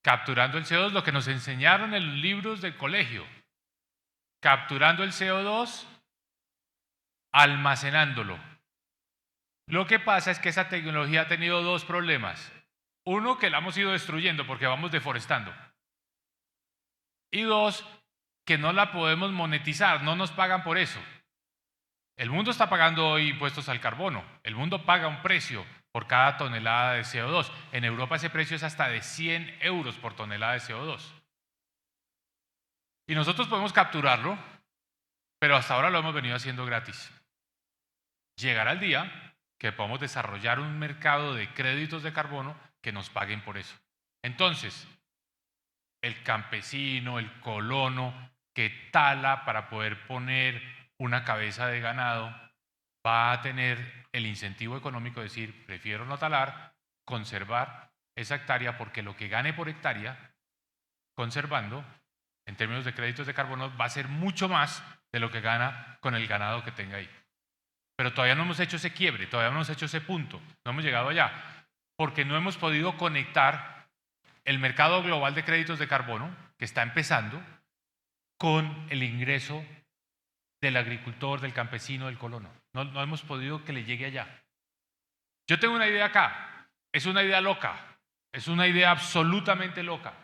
Speaker 2: capturando el CO2, lo que nos enseñaron en los libros del colegio, capturando el CO2, almacenándolo. Lo que pasa es que esa tecnología ha tenido dos problemas. Uno, que la hemos ido destruyendo porque vamos deforestando. Y dos, que no la podemos monetizar, no nos pagan por eso. El mundo está pagando hoy impuestos al carbono. El mundo paga un precio por cada tonelada de CO2. En Europa ese precio es hasta de 100 euros por tonelada de CO2. Y nosotros podemos capturarlo, pero hasta ahora lo hemos venido haciendo gratis. Llegará el día que podamos desarrollar un mercado de créditos de carbono que nos paguen por eso. Entonces, el campesino, el colono que tala para poder poner una cabeza de ganado va a tener el incentivo económico de decir, prefiero no talar, conservar esa hectárea, porque lo que gane por hectárea conservando, en términos de créditos de carbono, va a ser mucho más de lo que gana con el ganado que tenga ahí. Pero todavía no hemos hecho ese quiebre, todavía no hemos hecho ese punto, no hemos llegado allá, porque no hemos podido conectar el mercado global de créditos de carbono, que está empezando, con el ingreso del agricultor, del campesino, del colono. No hemos podido que le llegue allá. Yo tengo una idea acá, es una idea loca, es una idea absolutamente loca.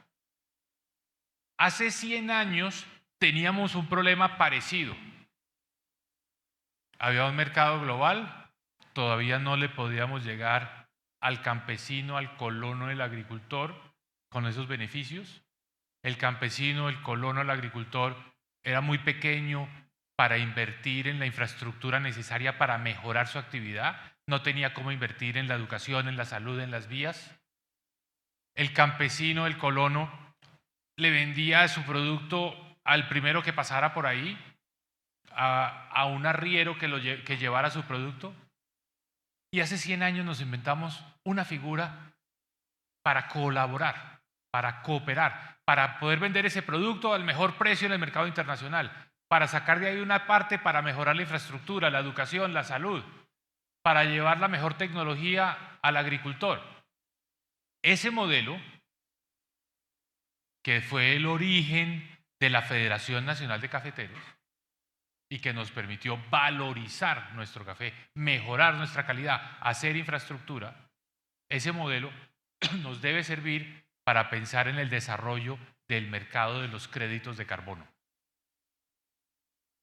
Speaker 2: Hace 100 años teníamos un problema parecido. Había un mercado global, todavía no le podíamos llegar al campesino, al colono, el agricultor con esos beneficios. El campesino, el colono, el agricultor era muy pequeño para invertir en la infraestructura necesaria para mejorar su actividad. No tenía cómo invertir en la educación, en la salud, en las vías. El campesino, el colono, le vendía su producto al primero que pasara por ahí, a un arriero que llevara su producto. Y hace 100 años nos inventamos una figura para colaborar, para cooperar, para poder vender ese producto al mejor precio en el mercado internacional, para sacar de ahí una parte para mejorar la infraestructura, la educación, la salud, para llevar la mejor tecnología al agricultor. Ese modelo, que fue el origen de la Federación Nacional de Cafeteros y que nos permitió valorizar nuestro café, mejorar nuestra calidad, hacer infraestructura, ese modelo nos debe servir para pensar en el desarrollo del mercado de los créditos de carbono.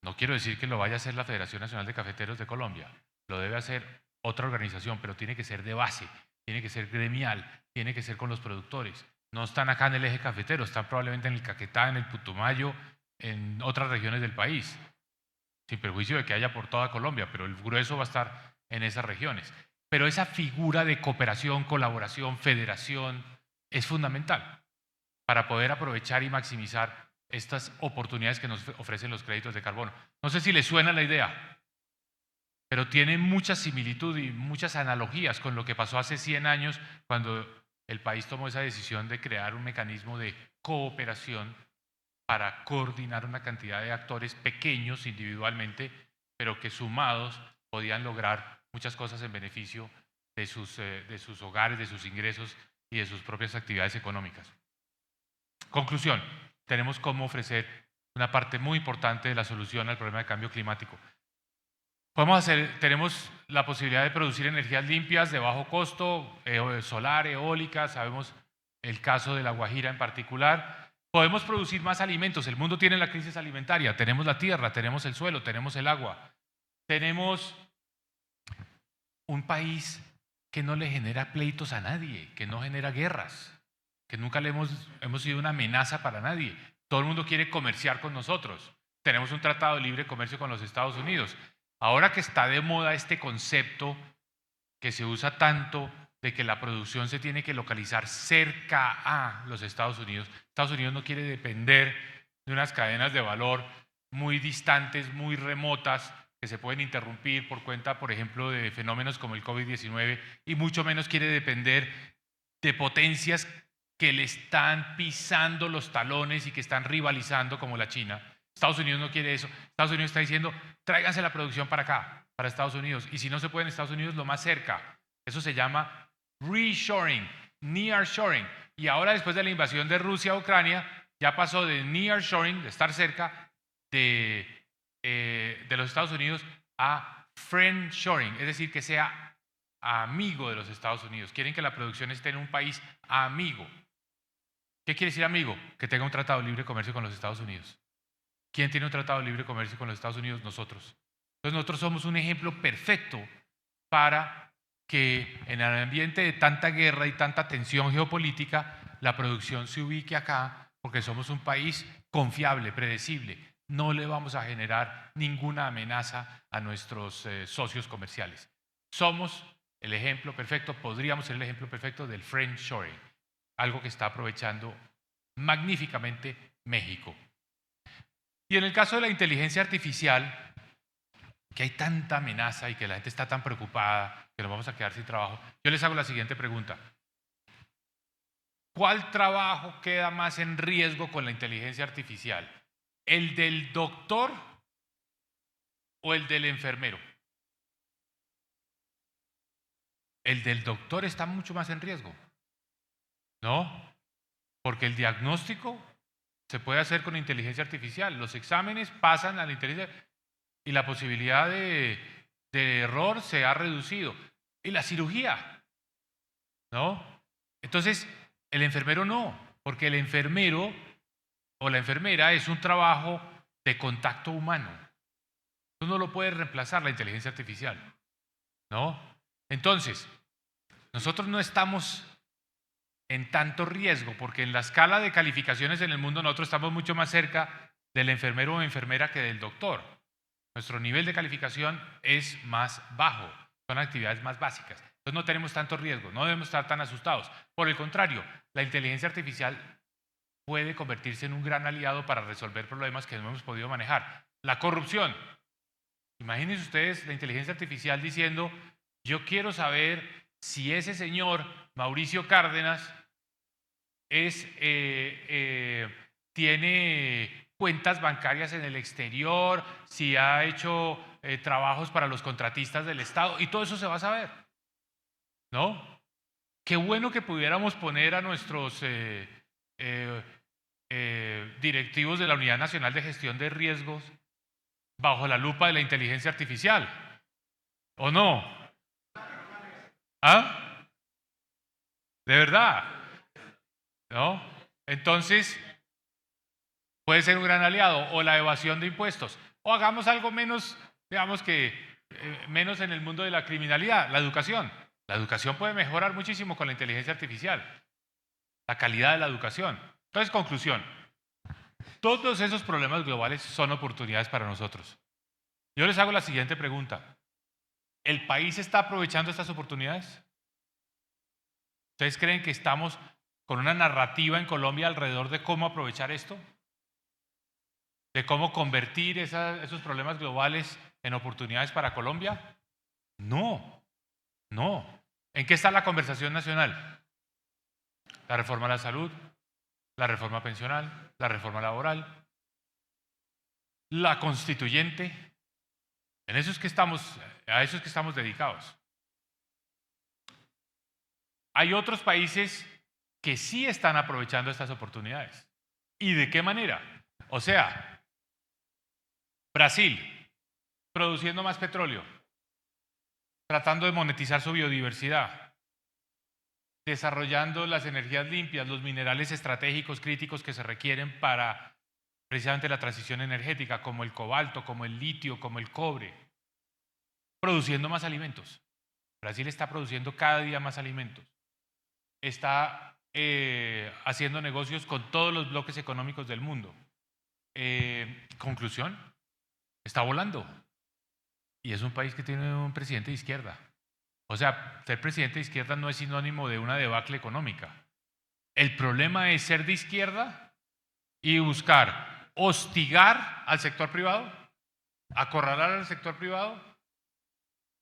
Speaker 2: No quiero decir que lo vaya a hacer la Federación Nacional de Cafeteros de Colombia, lo debe hacer otra organización, pero tiene que ser de base, tiene que ser gremial, tiene que ser con los productores. No están acá en el eje cafetero, están probablemente en el Caquetá, en el Putumayo, en otras regiones del país, sin perjuicio de que haya por toda Colombia, pero el grueso va a estar en esas regiones. Pero esa figura de cooperación, colaboración, federación es fundamental para poder aprovechar y maximizar estas oportunidades que nos ofrecen los créditos de carbono. No sé si les suena la idea, pero tiene mucha similitud y muchas analogías con lo que pasó hace 100 años cuando el país tomó esa decisión de crear un mecanismo de cooperación para coordinar una cantidad de actores pequeños individualmente, pero que sumados podían lograr muchas cosas en beneficio de sus hogares, de sus ingresos y de sus propias actividades económicas. Conclusión, tenemos cómo ofrecer una parte muy importante de la solución al problema de cambio climático. Tenemos la posibilidad de producir energías limpias de bajo costo, solar, eólica, sabemos el caso de La Guajira en particular. Podemos producir más alimentos, el mundo tiene la crisis alimentaria, tenemos la tierra, tenemos el suelo, tenemos el agua. Tenemos un país que no le genera pleitos a nadie, que no genera guerras, que nunca hemos sido una amenaza para nadie. Todo el mundo quiere comerciar con nosotros. Tenemos un tratado de libre comercio con los Estados Unidos. Ahora que está de moda este concepto que se usa tanto de que la producción se tiene que localizar cerca a los Estados Unidos no quiere depender de unas cadenas de valor muy distantes, muy remotas, que se pueden interrumpir por cuenta, por ejemplo, de fenómenos como el COVID-19, y mucho menos quiere depender de potencias que le están pisando los talones y que están rivalizando como la China. Estados Unidos no quiere eso. Estados Unidos está diciendo, tráiganse la producción para acá, para Estados Unidos. Y si no se puede en Estados Unidos, lo más cerca. Eso se llama reshoring, nearshoring. Y ahora, después de la invasión de Rusia a Ucrania, ya pasó de nearshoring, de estar cerca de los Estados Unidos, a friendshoring, es decir, que sea amigo de los Estados Unidos. Quieren que la producción esté en un país amigo. ¿Qué quiere decir amigo? Que tenga un tratado de libre comercio con los Estados Unidos. ¿Quién tiene un tratado de libre comercio con los Estados Unidos? Nosotros. Entonces nosotros somos un ejemplo perfecto para que en el ambiente de tanta guerra y tanta tensión geopolítica, la producción se ubique acá, porque somos un país confiable, predecible. No le vamos a generar ninguna amenaza a nuestros socios comerciales. Somos el ejemplo perfecto, podríamos ser el ejemplo perfecto del friendshoring, algo que está aprovechando magníficamente México. Y en el caso de la inteligencia artificial, que hay tanta amenaza y que la gente está tan preocupada que nos vamos a quedar sin trabajo, yo les hago la siguiente pregunta. ¿Cuál trabajo queda más en riesgo con la inteligencia artificial? ¿El del doctor o el del enfermero? El del doctor está mucho más en riesgo, ¿no? Porque el diagnóstico se puede hacer con inteligencia artificial. Los exámenes pasan a la inteligencia y la posibilidad de error se ha reducido. Y la cirugía, ¿no? Entonces, el enfermero no, porque el enfermero o la enfermera es un trabajo de contacto humano. Tú no lo puedes reemplazar la inteligencia artificial, ¿no? Entonces, nosotros no estamos en tanto riesgo, porque en la escala de calificaciones en el mundo nosotros estamos mucho más cerca del enfermero o enfermera que del doctor. Nuestro nivel de calificación es más bajo, son actividades más básicas. Entonces no tenemos tanto riesgo, no debemos estar tan asustados. Por el contrario, la inteligencia artificial puede convertirse en un gran aliado para resolver problemas que no hemos podido manejar. La corrupción. Imagínense ustedes la inteligencia artificial diciendo, yo quiero saber si ese señor Mauricio Cárdenas tiene cuentas bancarias en el exterior, si ha hecho trabajos para los contratistas del Estado, y todo eso se va a saber, ¿no? Qué bueno que pudiéramos poner a nuestros directivos de la Unidad Nacional de Gestión de Riesgos bajo la lupa de la inteligencia artificial, ¿o no? ¿Ah? ¿De verdad? ¿no? Entonces, puede ser un gran aliado, o la evasión de impuestos, o hagamos algo menos, digamos que menos en el mundo de la criminalidad, la educación. La educación puede mejorar muchísimo con la inteligencia artificial, la calidad de la educación. Entonces, conclusión, todos esos problemas globales son oportunidades para nosotros. Yo les hago la siguiente pregunta. ¿El país está aprovechando estas oportunidades? ¿Ustedes creen que estamos con una narrativa en Colombia alrededor de cómo aprovechar esto? ¿De cómo convertir esos problemas globales en oportunidades para Colombia? No, no. ¿En qué está la conversación nacional? La reforma a la salud, la reforma pensional, la reforma laboral, la constituyente. A eso es que estamos dedicados. Hay otros países que sí están aprovechando estas oportunidades. ¿Y de qué manera? O sea, Brasil, produciendo más petróleo, tratando de monetizar su biodiversidad, desarrollando las energías limpias, los minerales estratégicos críticos que se requieren para precisamente la transición energética, como el cobalto, como el litio, como el cobre, produciendo más alimentos. Brasil está produciendo cada día más alimentos. Está haciendo negocios con todos los bloques económicos del mundo. Conclusión, está volando. Y es un país que tiene un presidente de izquierda. O sea, ser presidente de izquierda no es sinónimo de una debacle económica. El problema es ser de izquierda y buscar hostigar al sector privado, acorralar al sector privado,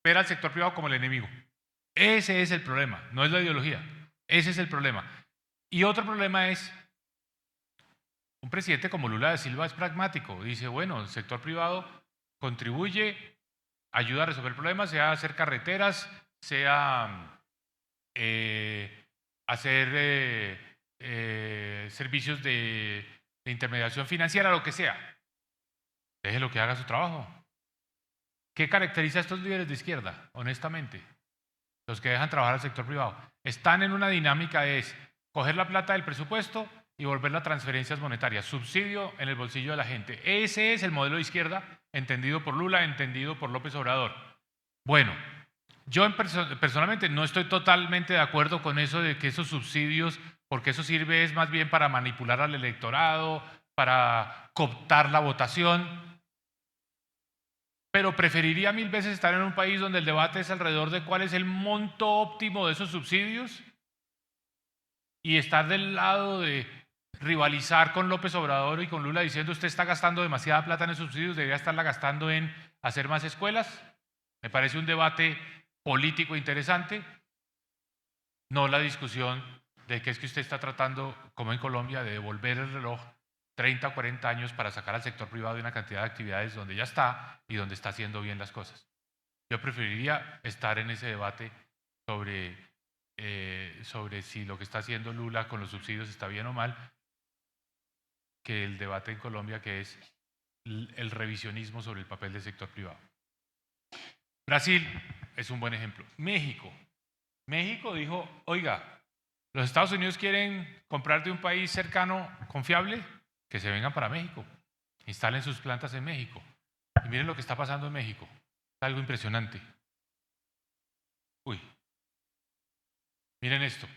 Speaker 2: ver al sector privado como el enemigo. Ese es el problema, no es la ideología. Ese es el problema. Y otro problema es, un presidente como Lula da Silva es pragmático. Dice, bueno, el sector privado contribuye, ayuda a resolver problemas, sea hacer carreteras, sea hacer servicios de intermediación financiera, lo que sea. Déjelo que haga su trabajo. ¿Qué caracteriza a estos líderes de izquierda, honestamente? Los que dejan trabajar al sector privado. Están en una dinámica de coger la plata del presupuesto y volverla a transferencias monetarias, subsidio en el bolsillo de la gente. Ese es el modelo de izquierda, entendido por Lula, entendido por López Obrador. Bueno, yo personalmente no estoy totalmente de acuerdo con eso de que esos subsidios, porque eso sirve es más bien para manipular al electorado, para cooptar la votación. Pero preferiría mil veces estar en un país donde el debate es alrededor de cuál es el monto óptimo de esos subsidios y estar del lado de rivalizar con López Obrador y con Lula diciendo usted está gastando demasiada plata en esos subsidios, debería estarla gastando en hacer más escuelas. Me parece un debate político interesante, no la discusión de que es que usted está tratando, como en Colombia, de devolver el reloj 30 o 40 años para sacar al sector privado de una cantidad de actividades donde ya está y donde está haciendo bien las cosas. Yo preferiría estar en ese debate sobre si lo que está haciendo Lula con los subsidios está bien o mal, que el debate en Colombia, que es el revisionismo sobre el papel del sector privado. Brasil es un buen ejemplo. México dijo, oiga, los Estados Unidos quieren comprar de un país cercano, confiable, que se vengan para México, instalen sus plantas en México. Y miren lo que está pasando en México, es algo impresionante. Uy, miren esto.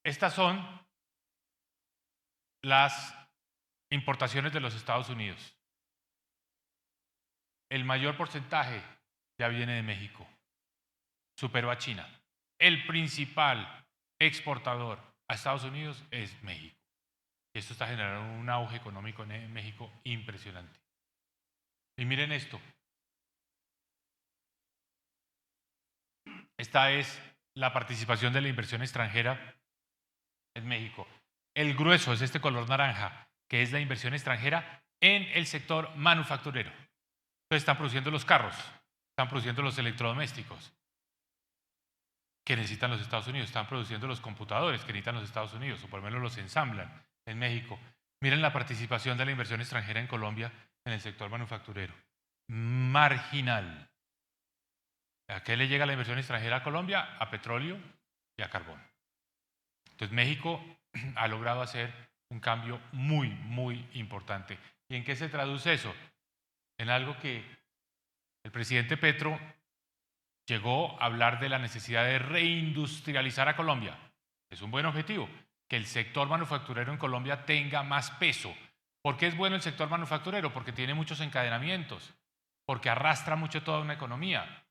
Speaker 2: Estas son las importaciones de los Estados Unidos. El mayor porcentaje ya viene de México. Superó a China. El principal exportador a Estados Unidos es México. Y esto está generando un auge económico en México impresionante. Y miren esto. Esta es la participación de la inversión extranjera en México. El grueso es este color naranja, que es la inversión extranjera en el sector manufacturero. Entonces están produciendo los carros, están produciendo los electrodomésticos que necesitan los Estados Unidos, están produciendo los computadores que necesitan los Estados Unidos, o por lo menos los ensamblan en México. Miren la participación de la inversión extranjera en Colombia en el sector manufacturero. Marginal. ¿A qué le llega la inversión extranjera a Colombia? A petróleo y a carbón. Entonces México ha logrado hacer un cambio muy, muy importante. ¿Y en qué se traduce eso? En algo que el presidente Petro llegó a hablar de la necesidad de reindustrializar a Colombia. Es un buen objetivo, que el sector manufacturero en Colombia tenga más peso. ¿Por qué es bueno el sector manufacturero? Porque tiene muchos encadenamientos, porque arrastra mucho toda una economía,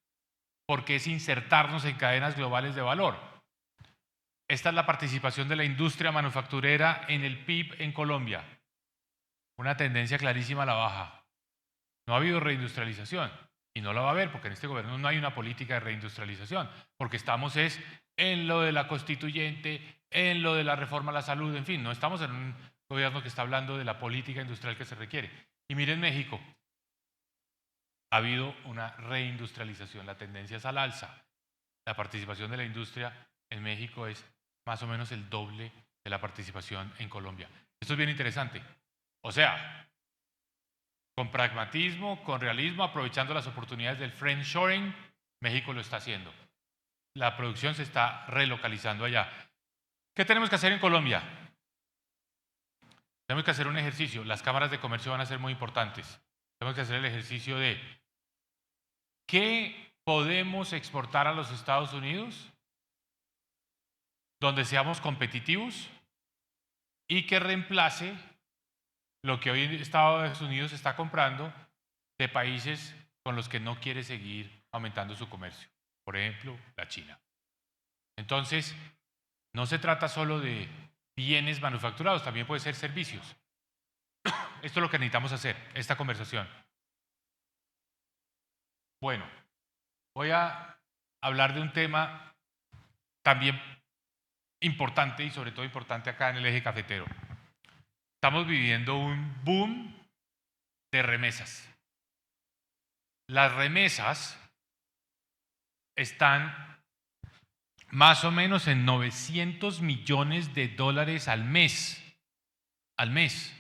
Speaker 2: porque es insertarnos en cadenas globales de valor. Esta es la participación de la industria manufacturera en el PIB en Colombia. Una tendencia clarísima a la baja. No ha habido reindustrialización y no la va a haber porque en este gobierno no hay una política de reindustrialización, porque estamos en lo de la constituyente, en lo de la reforma a la salud, en fin, no estamos en un gobierno que está hablando de la política industrial que se requiere. Y miren México, ha habido una reindustrialización, la tendencia es al alza. La participación de la industria en México es más o menos el doble de la participación en Colombia. Esto es bien interesante. O sea, con pragmatismo, con realismo, aprovechando las oportunidades del friendshoring, México lo está haciendo. La producción se está relocalizando allá. ¿Qué tenemos que hacer en Colombia? Tenemos que hacer un ejercicio. Las cámaras de comercio van a ser muy importantes. Tenemos que hacer el ejercicio de ¿qué podemos exportar a los Estados Unidos donde seamos competitivos y que reemplace lo que hoy Estados Unidos está comprando de países con los que no quiere seguir aumentando su comercio? Por ejemplo, la China. Entonces, no se trata solo de bienes manufacturados, también puede ser servicios. Esto es lo que necesitamos hacer, esta conversación. Bueno, voy a hablar de un tema también importante y sobre todo importante acá en el eje cafetero. Estamos viviendo un boom de remesas. Las remesas están más o menos en 900 millones de dólares al mes. Al mes.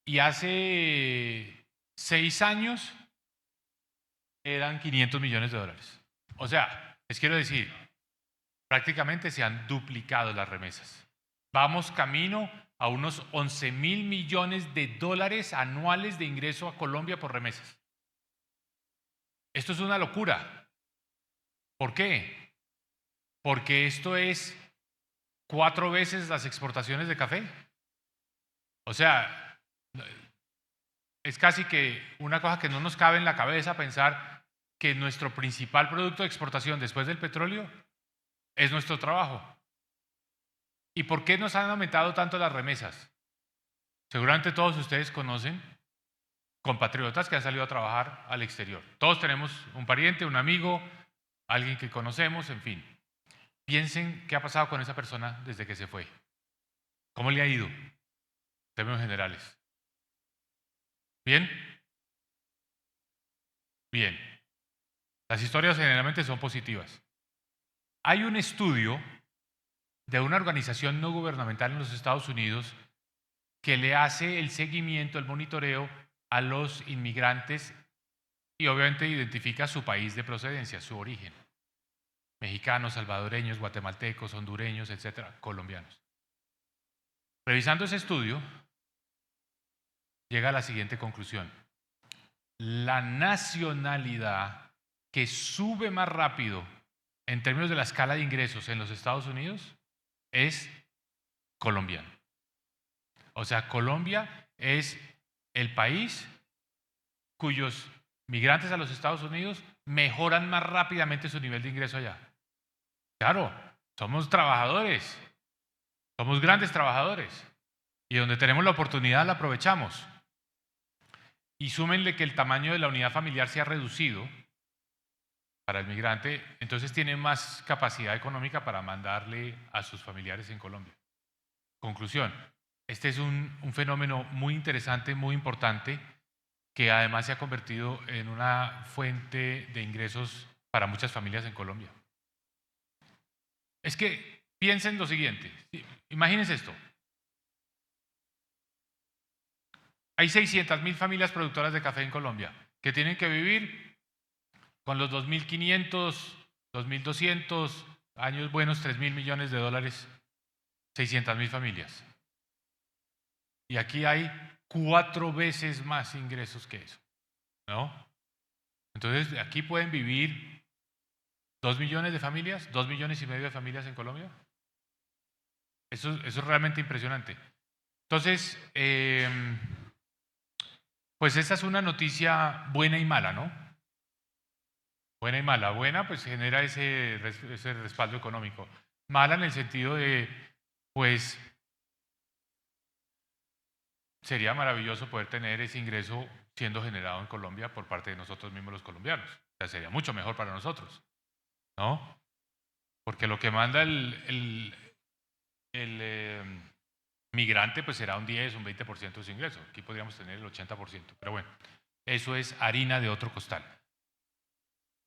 Speaker 2: Y hace 6 años eran 500 millones de dólares. O sea, les quiero decir, prácticamente se han duplicado las remesas. Vamos camino a unos 11.000 millones de dólares anuales de ingreso a Colombia por remesas. Esto es una locura. ¿Por qué? Porque esto es 4 veces las exportaciones de café. O sea, es casi que una cosa que no nos cabe en la cabeza pensar que nuestro principal producto de exportación después del petróleo es nuestro trabajo. ¿Y por qué nos han aumentado tanto las remesas? Seguramente todos ustedes conocen compatriotas que han salido a trabajar al exterior. Todos tenemos un pariente, un amigo, alguien que conocemos, en fin. Piensen qué ha pasado con esa persona desde que se fue. ¿Cómo le ha ido? En términos generales. ¿Bien? Bien. Las historias generalmente son positivas. Hay un estudio de una organización no gubernamental en los Estados Unidos que le hace el seguimiento, el monitoreo a los inmigrantes y obviamente identifica su país de procedencia, su origen. Mexicanos, salvadoreños, guatemaltecos, hondureños, etcétera, colombianos. Revisando ese estudio, llega a la siguiente conclusión. La nacionalidad que sube más rápido en términos de la escala de ingresos en los Estados Unidos es colombiano. O sea, Colombia es el país cuyos migrantes a los Estados Unidos mejoran más rápidamente su nivel de ingreso allá. Claro, somos trabajadores, somos grandes trabajadores y donde tenemos la oportunidad la aprovechamos. Y súmenle que el tamaño de la unidad familiar se ha reducido para el migrante, entonces tiene más capacidad económica para mandarle a sus familiares en Colombia. Conclusión, este es un fenómeno muy interesante, muy importante, que además se ha convertido en una fuente de ingresos para muchas familias en Colombia. Es que piensen lo siguiente, imagínense esto. Hay 600.000 familias productoras de café en Colombia que tienen que vivir con los 2.500 2.200, años buenos, 3.000 millones de dólares, 600.000 familias. Y aquí hay 4 veces más ingresos que eso, ¿no? Entonces, aquí pueden vivir 2 millones de familias, 2,5 millones de familias en Colombia. Eso es realmente impresionante. Entonces, pues esa es una noticia buena y mala, ¿no? Buena y mala. Buena, pues genera ese respaldo económico. Mala en el sentido de, pues, sería maravilloso poder tener ese ingreso siendo generado en Colombia por parte de nosotros mismos los colombianos. O sea, sería mucho mejor para nosotros, ¿no? Porque lo que manda el migrante, pues será un 10, un 20% de su ingreso. Aquí podríamos tener el 80%. Pero bueno, eso es harina de otro costal.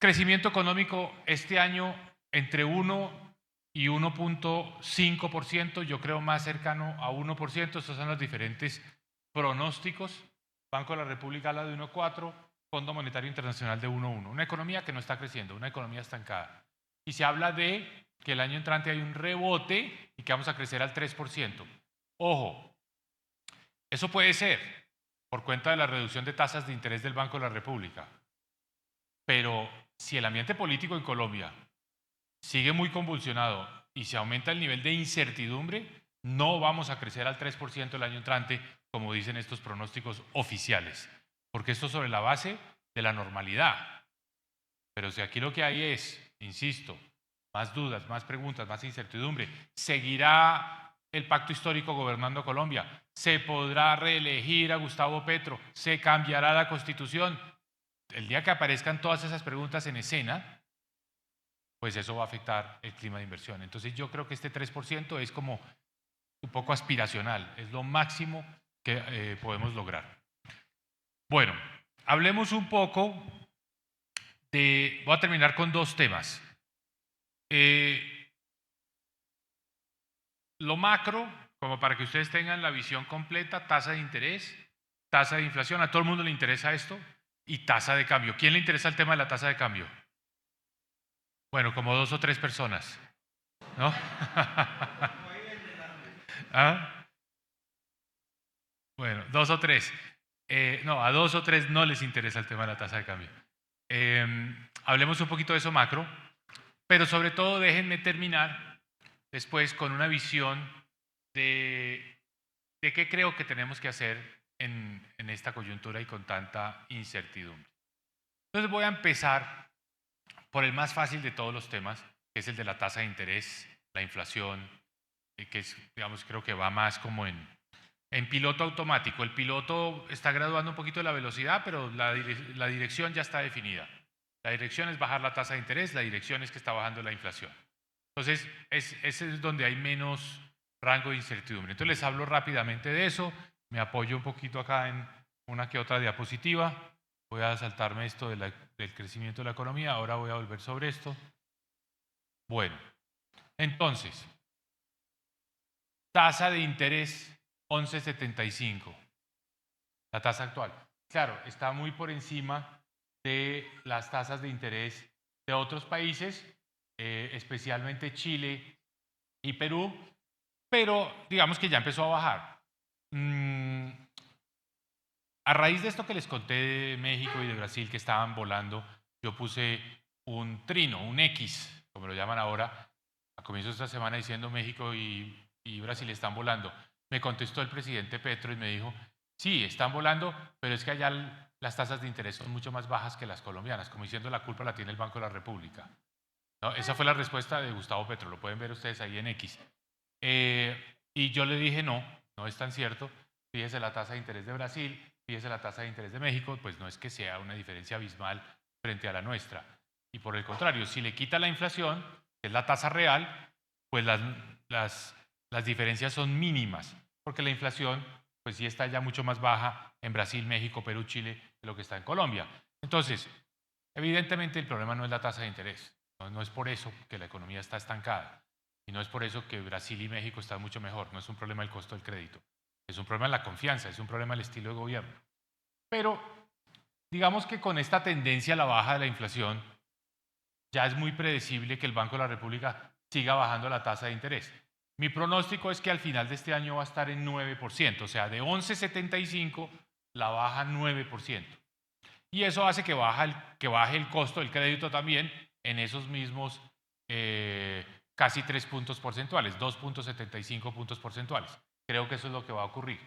Speaker 2: Crecimiento económico este año entre 1 y 1.5%, yo creo más cercano a 1%. Estos son los diferentes pronósticos. Banco de la República habla de 1.4%, Fondo Monetario Internacional de 1.1%. Una economía que no está creciendo, una economía estancada. Y se habla de que el año entrante hay un rebote y que vamos a crecer al 3%. Ojo, eso puede ser por cuenta de la reducción de tasas de interés del Banco de la República. Pero si el ambiente político en Colombia sigue muy convulsionado y se aumenta el nivel de incertidumbre, no vamos a crecer al 3% el año entrante, como dicen estos pronósticos oficiales, porque esto es sobre la base de la normalidad. Pero si aquí lo que hay es, insisto, más dudas, más preguntas, más incertidumbre, ¿seguirá el pacto histórico gobernando Colombia? ¿Se podrá reelegir a Gustavo Petro? ¿Se cambiará la Constitución? El día que aparezcan todas esas preguntas en escena, pues eso va a afectar el clima de inversión. Entonces yo creo que este 3% es como un poco aspiracional, es lo máximo que podemos lograr. Bueno, hablemos un poco de, voy a terminar con 2 temas. Lo macro, como para que ustedes tengan la visión completa, tasa de interés, tasa de inflación, a todo el mundo le interesa esto, y tasa de cambio. ¿Quién le interesa el tema de la tasa de cambio? Bueno, como 2 o 3 personas, ¿no? ¿Ah? Bueno, 2 o 3. No, a 2 o 3 no les interesa el tema de la tasa de cambio. Hablemos un poquito de eso macro, pero sobre todo déjenme terminar después con una visión de qué creo que tenemos que hacer en esta coyuntura y con tanta incertidumbre. Entonces voy a empezar por el más fácil de todos los temas, que es el de la tasa de interés, la inflación, que es, digamos, creo que va más como en piloto automático. El piloto está graduando un poquito la velocidad, pero la dirección ya está definida. La dirección es bajar la tasa de interés, la dirección es que está bajando la inflación. Entonces, ese es donde hay menos rango de incertidumbre. Entonces, les hablo rápidamente de eso. Me apoyo un poquito acá en una que otra diapositiva. Voy a saltarme esto del crecimiento de la economía. Ahora voy a volver sobre esto. Bueno, entonces, tasa de interés 11.75, la tasa actual. Claro, está muy por encima de las tasas de interés de otros países, especialmente Chile y Perú, pero digamos que ya empezó a bajar. A raíz de esto que les conté de México y de Brasil que estaban volando, yo puse un trino, un X, como lo llaman ahora, a comienzos de esta semana diciendo México y Brasil están volando. Me contestó el presidente Petro y me dijo, sí, están volando, pero es que allá las tasas de interés son mucho más bajas que las colombianas, como diciendo la culpa la tiene el Banco de la República. ¿No? Esa fue la respuesta de Gustavo Petro, lo pueden ver ustedes ahí en X. Y yo le dije, no, no es tan cierto. Fíjese la tasa de interés de Brasil, fíjese la tasa de interés de México, pues no es que sea una diferencia abismal frente a la nuestra. Y por el contrario, si le quita la inflación, que es la tasa real, pues las diferencias son mínimas, porque la inflación pues sí está ya mucho más baja en Brasil, México, Perú, Chile, de lo que está en Colombia. Entonces, evidentemente el problema no es la tasa de interés, no es por eso que la economía está estancada, y no es por eso que Brasil y México están mucho mejor, no es un problema del costo del crédito, es un problema de la confianza, es un problema del estilo de gobierno. Pero digamos que con esta tendencia a la baja de la inflación, ya es muy predecible que el Banco de la República siga bajando la tasa de interés. Mi pronóstico es que al final de este año va a estar en 9%, o sea, de 11,75 la baja 9%. Y eso hace que baje el costo del crédito también en esos mismos casi 3 puntos porcentuales, 2,75 puntos porcentuales. Creo que eso es lo que va a ocurrir.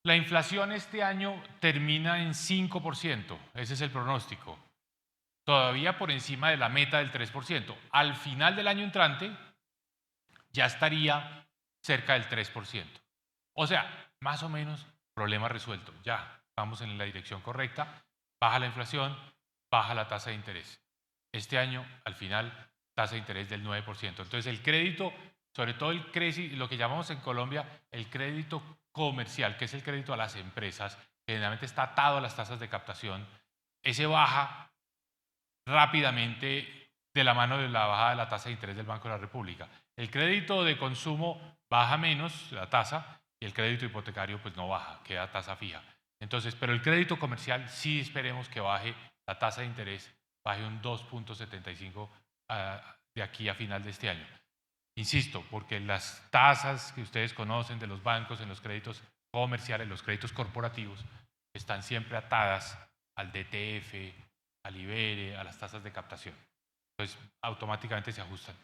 Speaker 2: La inflación este año termina en 5%, ese es el pronóstico. Todavía por encima de la meta del 3%. Al final del año entrante ya estaría cerca del 3%. O sea, más o menos problema resuelto. Ya vamos en la dirección correcta. Baja la inflación, baja la tasa de interés. Este año, al final, tasa de interés del 9%. Entonces, el crédito, sobre todo lo que llamamos en Colombia el crédito comercial, que es el crédito a las empresas, generalmente está atado a las tasas de captación, ese baja rápidamente de la mano de la bajada de la tasa de interés del Banco de la República. El crédito de consumo baja menos la tasa y el crédito hipotecario pues no baja, queda tasa fija. Entonces, pero el crédito comercial sí esperemos que baje la tasa de interés, baje un 2,75 de aquí a final de este año. Insisto, porque las tasas que ustedes conocen de los bancos en los créditos comerciales, los créditos corporativos, están siempre atadas al DTF, al IBERE, a las tasas de captación. Entonces, automáticamente se ajustan.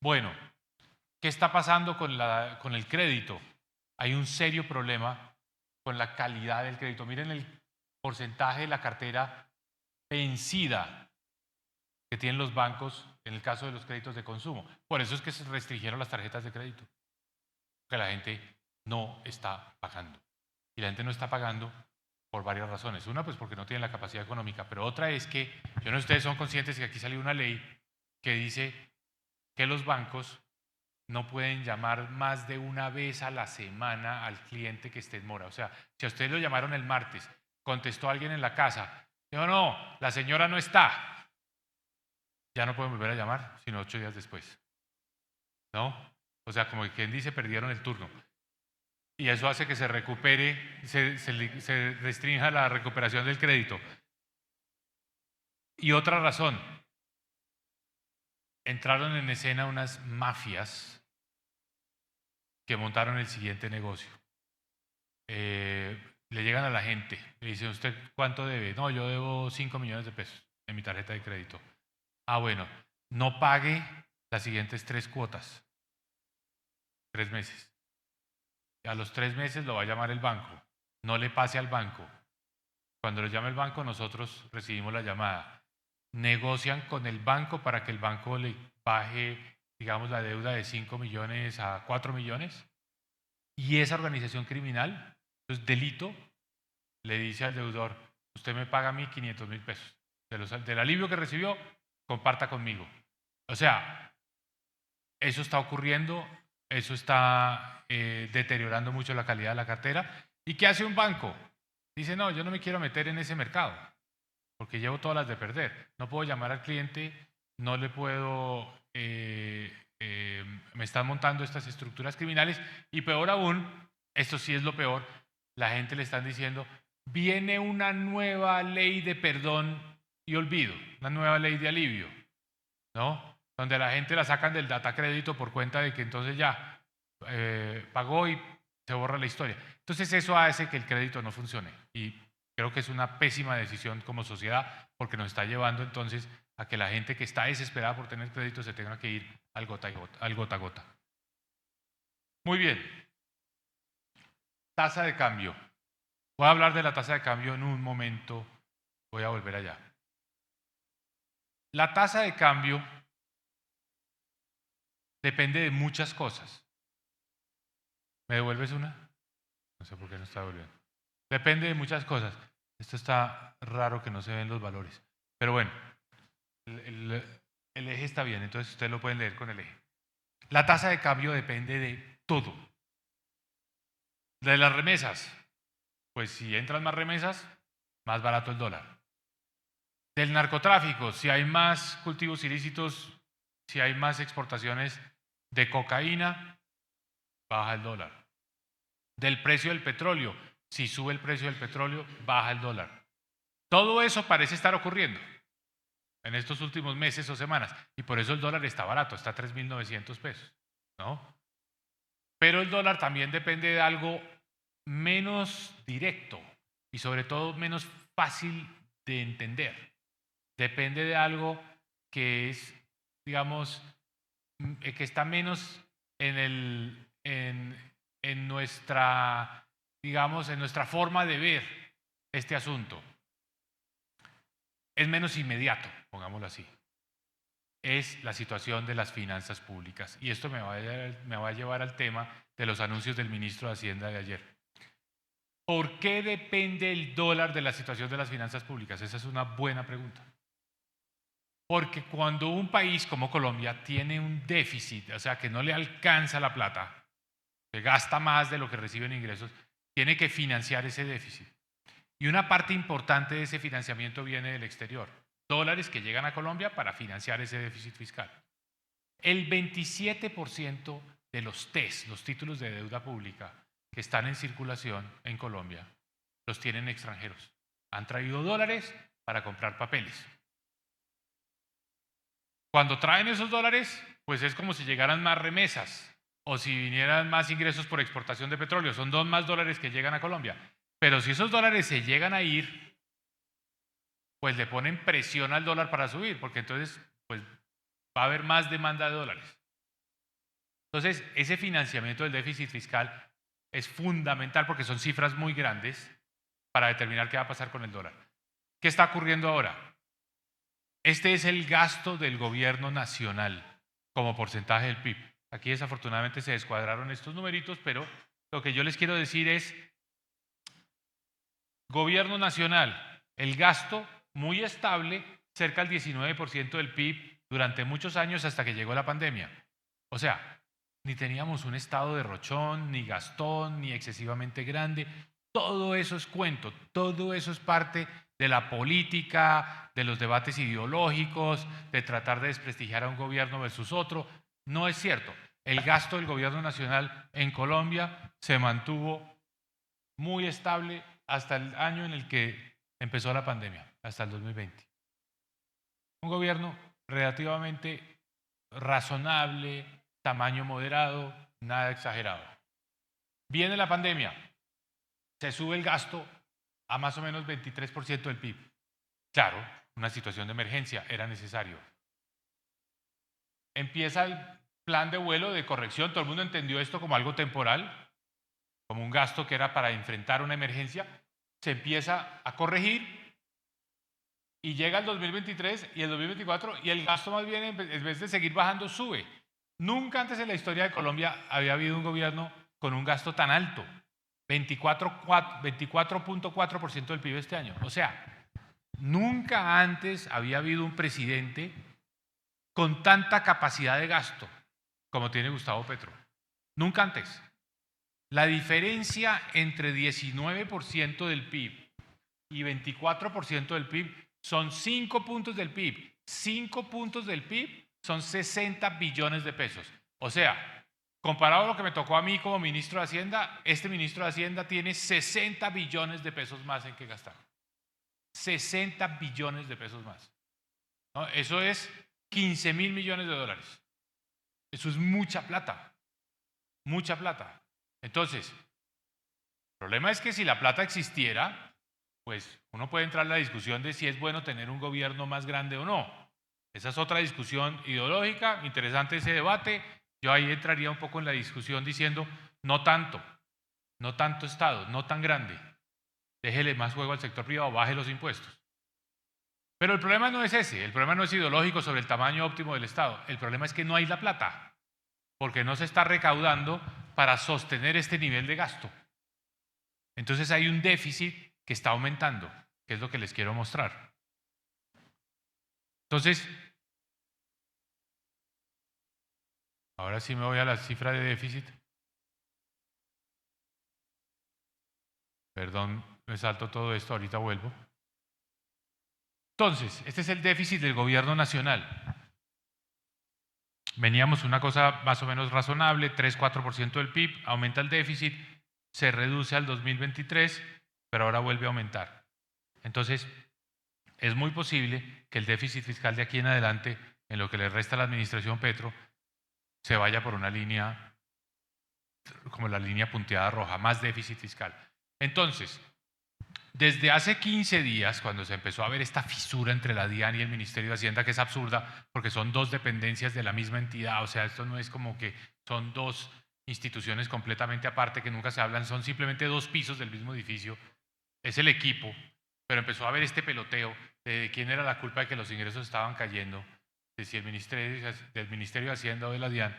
Speaker 2: Bueno, ¿qué está pasando con el crédito? Hay un serio problema con la calidad del crédito. Miren el porcentaje de la cartera vencida que tienen los bancos en el caso de los créditos de consumo. Por eso es que se restringieron las tarjetas de crédito. Porque la gente no está pagando. Y la gente no está pagando por varias razones. Una, pues porque no tienen la capacidad económica, pero otra es que, yo no sé si ustedes son conscientes que aquí salió una ley que dice que los bancos no pueden llamar más de una vez a la semana al cliente que esté en mora. O sea, si a ustedes lo llamaron el martes, contestó alguien en la casa, dijo, no, la señora no está, ya no pueden volver a llamar, sino 8 días después. ¿No? O sea, como quien dice, perdieron el turno. Y eso hace que se recupere, se restrinja la recuperación del crédito. Y otra razón, entraron en escena unas mafias que montaron el siguiente negocio. Le llegan a la gente, le dicen, ¿usted cuánto debe? No, yo debo 5 millones de pesos en mi tarjeta de crédito. Ah, bueno, no pague las siguientes 3 cuotas, 3 meses. A los 3 meses lo va a llamar el banco, no le pase al banco. Cuando lo llama el banco, nosotros recibimos la llamada. Negocian con el banco para que el banco le baje, digamos, la deuda de 5 millones a 4 millones. Y esa organización criminal, pues delito, le dice al deudor, usted me paga a mí 500,000 pesos. Del alivio que recibió, comparta conmigo. O sea, eso está ocurriendo, eso está deteriorando mucho la calidad de la cartera. ¿Y qué hace un banco? Dice, no, yo no me quiero meter en ese mercado, porque llevo todas las de perder. No puedo llamar al cliente, no le puedo, me están montando estas estructuras criminales y peor aún, esto sí es lo peor, la gente le están diciendo, viene una nueva ley de perdón y olvido, una nueva ley de alivio, ¿no? Donde la gente la sacan del data crédito por cuenta de que entonces ya pagó y se borra la historia. Entonces eso hace que el crédito no funcione y creo que es una pésima decisión como sociedad porque nos está llevando entonces a que la gente que está desesperada por tener crédito se tenga que ir al gota a gota. Muy bien. Tasa de cambio. Voy a hablar de la tasa de cambio en un momento. Voy a volver allá. La tasa de cambio depende de muchas cosas. ¿Me devuelves una? No sé por qué no está devolviendo. Depende de muchas cosas. Esto está raro que no se ven los valores. Pero bueno, el eje está bien, entonces ustedes lo pueden leer con el eje. La tasa de cambio depende de todo. De las remesas. Pues si entran más remesas, más barato el dólar. Del narcotráfico, si hay más cultivos ilícitos, si hay más exportaciones de cocaína, baja el dólar. Del precio del petróleo, si sube el precio del petróleo, baja el dólar. Todo eso parece estar ocurriendo. en estos últimos meses o semanas. Y por eso el dólar está barato, está a 3.900 pesos, ¿no? Pero el dólar también depende de algo menos directo y sobre todo menos fácil de entender. Depende de algo que es, digamos, que está menos en nuestra, digamos, en nuestra forma de ver este asunto. Es menos inmediato, pongámoslo así. Es la situación de las finanzas públicas. Y esto me va a llevar al tema de los anuncios del ministro de Hacienda de ayer. ¿Por qué depende el dólar de la situación de las finanzas públicas? Esa es una buena pregunta. Porque cuando un país como Colombia tiene un déficit, o sea, que no le alcanza la plata, que gasta más de lo que recibe en ingresos, tiene que financiar ese déficit. Y una parte importante de ese financiamiento viene del exterior. Dólares que llegan a Colombia para financiar ese déficit fiscal. El 27% de los TES, los títulos de deuda pública, que están en circulación en Colombia, los tienen extranjeros. Han traído dólares para comprar papeles. Cuando traen esos dólares, pues es como si llegaran más remesas o si vinieran más ingresos por exportación de petróleo. Son más dólares que llegan a Colombia. Pero si esos dólares se llegan a ir, pues le ponen presión al dólar para subir, porque entonces pues, va a haber más demanda de dólares. Entonces, ese financiamiento del déficit fiscal es fundamental porque son cifras muy grandes para determinar qué va a pasar con el dólar. ¿Qué está ocurriendo ahora? Este es el gasto del gobierno nacional como porcentaje del PIB. Aquí desafortunadamente se descuadraron estos numeritos, pero lo que yo les quiero decir es, gobierno nacional, el gasto muy estable, cerca del 19% del PIB durante muchos años hasta que llegó la pandemia. O sea, ni teníamos un estado derrochón, ni gastón, ni excesivamente grande. Todo eso es cuento, todo eso es parte de la política, de los debates ideológicos, de tratar de desprestigiar a un gobierno versus otro. No es cierto. El gasto del gobierno nacional en Colombia se mantuvo muy estable hasta el año en el que empezó la pandemia, hasta el 2020. Un gobierno relativamente razonable, tamaño moderado, nada exagerado. Viene la pandemia, se sube el gasto a más o menos 23% del PIB. Claro, una situación de emergencia, era necesario. Empieza el plan de vuelo de corrección, todo el mundo entendió esto como algo temporal, como un gasto que era para enfrentar una emergencia, se empieza a corregir y llega el 2023 y el 2024 y el gasto más bien en vez de seguir bajando sube. Nunca antes en la historia de Colombia había habido un gobierno con un gasto tan alto, 24.4% del PIB este año. O sea, nunca antes había habido un presidente con tanta capacidad de gasto como tiene Gustavo Petro. Nunca antes. La diferencia entre 19% del PIB y 24% del PIB son 5 puntos del PIB. 5 puntos del PIB son 60 billones de pesos. O sea, comparado a lo que me tocó a mí como ministro de Hacienda, este ministro de Hacienda tiene 60 billones de pesos más en que gastar. 60 billones de pesos más. ¿No? Eso es 15.000 millones de dólares. Eso es mucha plata. Mucha plata. Entonces, el problema es que si la plata existiera, pues uno puede entrar en la discusión de si es bueno tener un gobierno más grande o no. Esa es otra discusión ideológica, interesante ese debate. Yo ahí entraría un poco en la discusión diciendo, no tanto Estado, no tan grande. Déjele más juego al sector privado, baje los impuestos. Pero el problema no es ese, el problema no es ideológico sobre el tamaño óptimo del Estado. El problema es que no hay la plata, porque no se está recaudando para sostener este nivel de gasto. Entonces hay un déficit que está aumentando, que es lo que les quiero mostrar. Entonces, ahora sí me voy a la cifra de déficit. Perdón, me salto todo esto, ahorita vuelvo. Entonces, este es el déficit del gobierno nacional. Veníamos una cosa más o menos razonable, 3-4% del PIB, aumenta el déficit, se reduce al 2023, pero ahora vuelve a aumentar. Entonces, es muy posible que el déficit fiscal de aquí en adelante, en lo que le resta a la administración Petro, se vaya por una línea como la línea punteada roja, más déficit fiscal. Entonces, desde hace 15 días, cuando se empezó a ver esta fisura entre la DIAN y el Ministerio de Hacienda, que es absurda, porque son dos dependencias de la misma entidad, o sea, esto no es como que son dos instituciones completamente aparte que nunca se hablan, son simplemente dos pisos del mismo edificio, es el equipo, pero empezó a haber este peloteo de quién era la culpa de que los ingresos estaban cayendo, de si el del Ministerio de Hacienda o de la DIAN.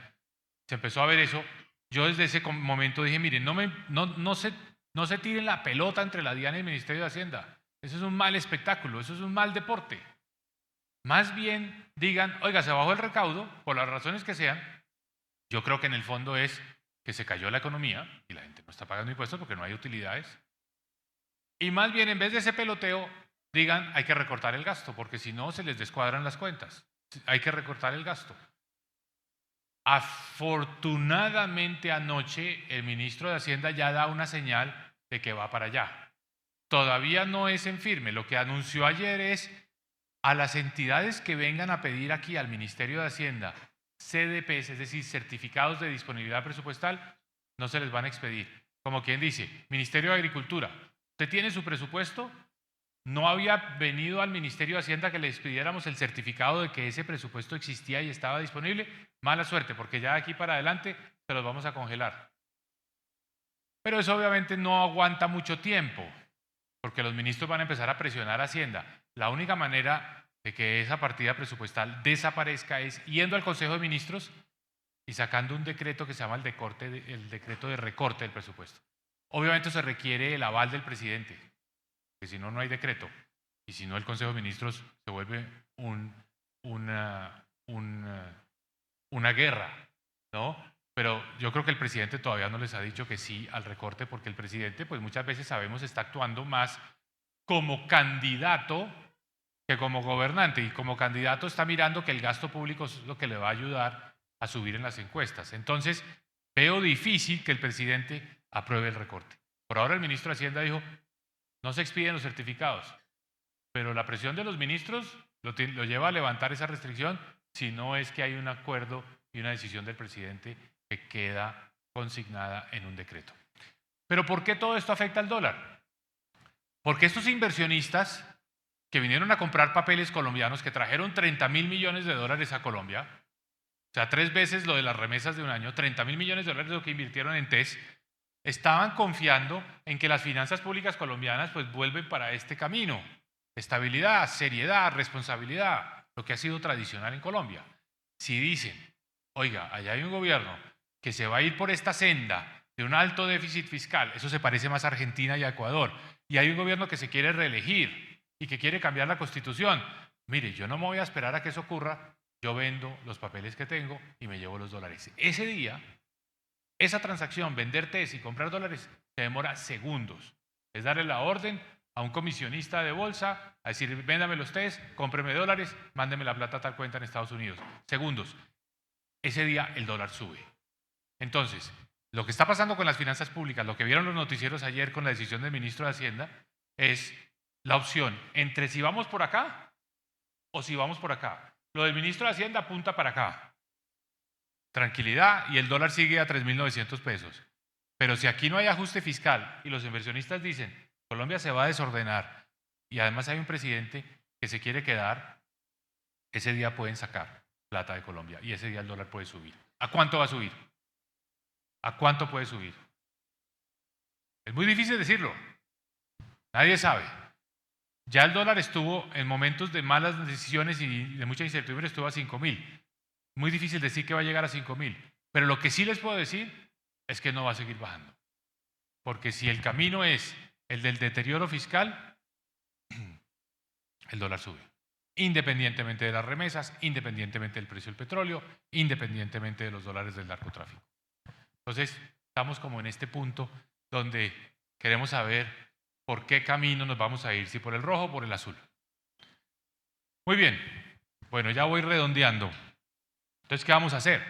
Speaker 2: Se empezó a ver eso. Yo desde ese momento dije, miren, no se tiren la pelota entre la DIAN y el Ministerio de Hacienda. Eso es un mal espectáculo, eso es un mal deporte. Más bien digan, oiga, se bajó el recaudo, por las razones que sean. Yo creo que en el fondo es que se cayó la economía y la gente no está pagando impuestos porque no hay utilidades. Y más bien, en vez de ese peloteo, digan, hay que recortar el gasto, porque si no se les descuadran las cuentas. Hay que recortar el gasto. Afortunadamente anoche el ministro de Hacienda ya da una señal de que va para allá. Todavía no es en firme. Lo que anunció ayer es a las entidades que vengan a pedir aquí al Ministerio de Hacienda CDPs, es decir, certificados de disponibilidad presupuestal, no se les van a expedir. Como quien dice, Ministerio de Agricultura, ¿usted tiene su presupuesto? No había venido al Ministerio de Hacienda que le expidiéramos el certificado de que ese presupuesto existía y estaba disponible. Mala suerte, porque ya de aquí para adelante se los vamos a congelar. Pero eso obviamente no aguanta mucho tiempo, porque los ministros van a empezar a presionar a Hacienda. La única manera de que esa partida presupuestal desaparezca es yendo al Consejo de Ministros y sacando un decreto que se llama el decreto de recorte del presupuesto. Obviamente se requiere el aval del presidente, que si no, no hay decreto. Y si no, el Consejo de Ministros se vuelve una guerra, ¿no? Pero yo creo que el presidente todavía no les ha dicho que sí al recorte, porque el presidente, pues muchas veces sabemos, está actuando más como candidato que como gobernante. Y como candidato está mirando que el gasto público es lo que le va a ayudar a subir en las encuestas. Entonces, veo difícil que el presidente apruebe el recorte. Por ahora el ministro de Hacienda dijo, no se expiden los certificados, pero la presión de los ministros lo lleva a levantar esa restricción si no es que hay un acuerdo y una decisión del presidente que queda consignada en un decreto. Pero ¿por qué todo esto afecta al dólar? Porque estos inversionistas que vinieron a comprar papeles colombianos, que trajeron 30.000 millones de dólares a Colombia, o sea, 3 veces lo de las remesas de un año, 30.000 millones de dólares lo que invirtieron en TES, estaban confiando en que las finanzas públicas colombianas pues vuelven para este camino. Estabilidad, seriedad, responsabilidad, lo que ha sido tradicional en Colombia. Si dicen, oiga, allá hay un gobierno que se va a ir por esta senda de un alto déficit fiscal, eso se parece más a Argentina y a Ecuador, y hay un gobierno que se quiere reelegir y que quiere cambiar la constitución, mire, yo no me voy a esperar a que eso ocurra, yo vendo los papeles que tengo y me llevo los dólares. Ese día, esa transacción, vender TES y comprar dólares, se demora segundos. Es darle la orden a un comisionista de bolsa a decir, véndame los TES, cómpreme dólares, mándeme la plata a tal cuenta en Estados Unidos. Segundos. Ese día el dólar sube. Entonces, lo que está pasando con las finanzas públicas, lo que vieron los noticieros ayer con la decisión del ministro de Hacienda, es la opción entre si vamos por acá o si vamos por acá. Lo del ministro de Hacienda apunta para acá. Tranquilidad, y el dólar sigue a 3.900 pesos. Pero si aquí no hay ajuste fiscal y los inversionistas dicen, Colombia se va a desordenar y además hay un presidente que se quiere quedar, ese día pueden sacar plata de Colombia y ese día el dólar puede subir. ¿A cuánto va a subir? ¿A cuánto puede subir? Es muy difícil decirlo. Nadie sabe. Ya el dólar estuvo en momentos de malas decisiones y de mucha incertidumbre, estuvo a 5.000. Muy difícil decir que va a llegar a 5.000. Pero lo que sí les puedo decir es que no va a seguir bajando. Porque si el camino es el del deterioro fiscal, el dólar sube. Independientemente de las remesas, independientemente del precio del petróleo, independientemente de los dólares del narcotráfico. Entonces, estamos como en este punto donde queremos saber por qué camino nos vamos a ir, si por el rojo o por el azul. Muy bien, bueno, ya voy redondeando. Entonces, ¿qué vamos a hacer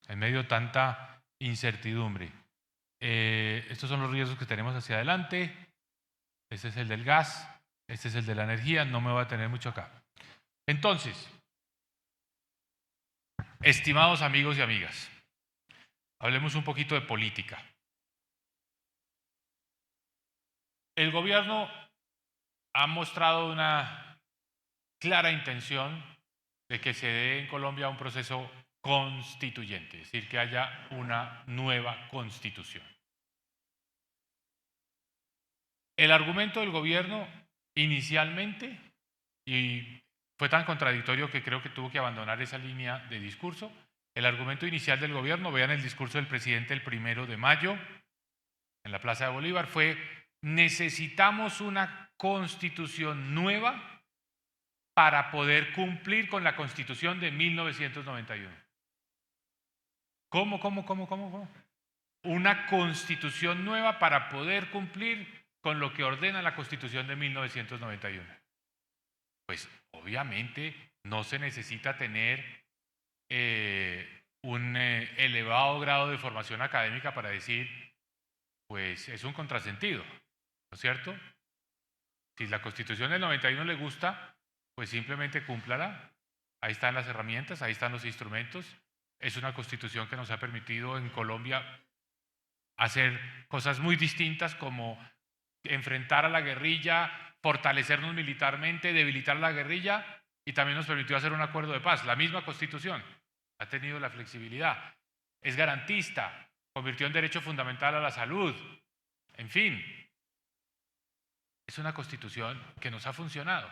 Speaker 2: en medio de tanta incertidumbre? Estos son los riesgos que tenemos hacia adelante. Este es el del gas. Este es el de la energía, no me voy a tener mucho acá. Entonces, estimados amigos y amigas, hablemos un poquito de política. El gobierno ha mostrado una clara intención de que se dé en Colombia un proceso constituyente, es decir, que haya una nueva constitución. El argumento del gobierno inicialmente, y fue tan contradictorio que creo que tuvo que abandonar esa línea de discurso, el argumento inicial del gobierno, vean el discurso del presidente el 1 de mayo en la Plaza de Bolívar, fue: necesitamos una constitución nueva para poder cumplir con la Constitución de 1991. ¿Cómo? Una constitución nueva para poder cumplir con lo que ordena la Constitución de 1991. Pues obviamente no se necesita tener un elevado grado de formación académica para decir, pues es un contrasentido, ¿no es cierto? Si la Constitución del 91 le gusta, pues simplemente cúmplala. Ahí están las herramientas, ahí están los instrumentos. Es una Constitución que nos ha permitido en Colombia hacer cosas muy distintas, como enfrentar a la guerrilla, fortalecernos militarmente, debilitar la guerrilla, y también nos permitió hacer un acuerdo de paz. La misma Constitución ha tenido la flexibilidad, es garantista, convirtió en derecho fundamental a la salud, en fin, es una Constitución que nos ha funcionado,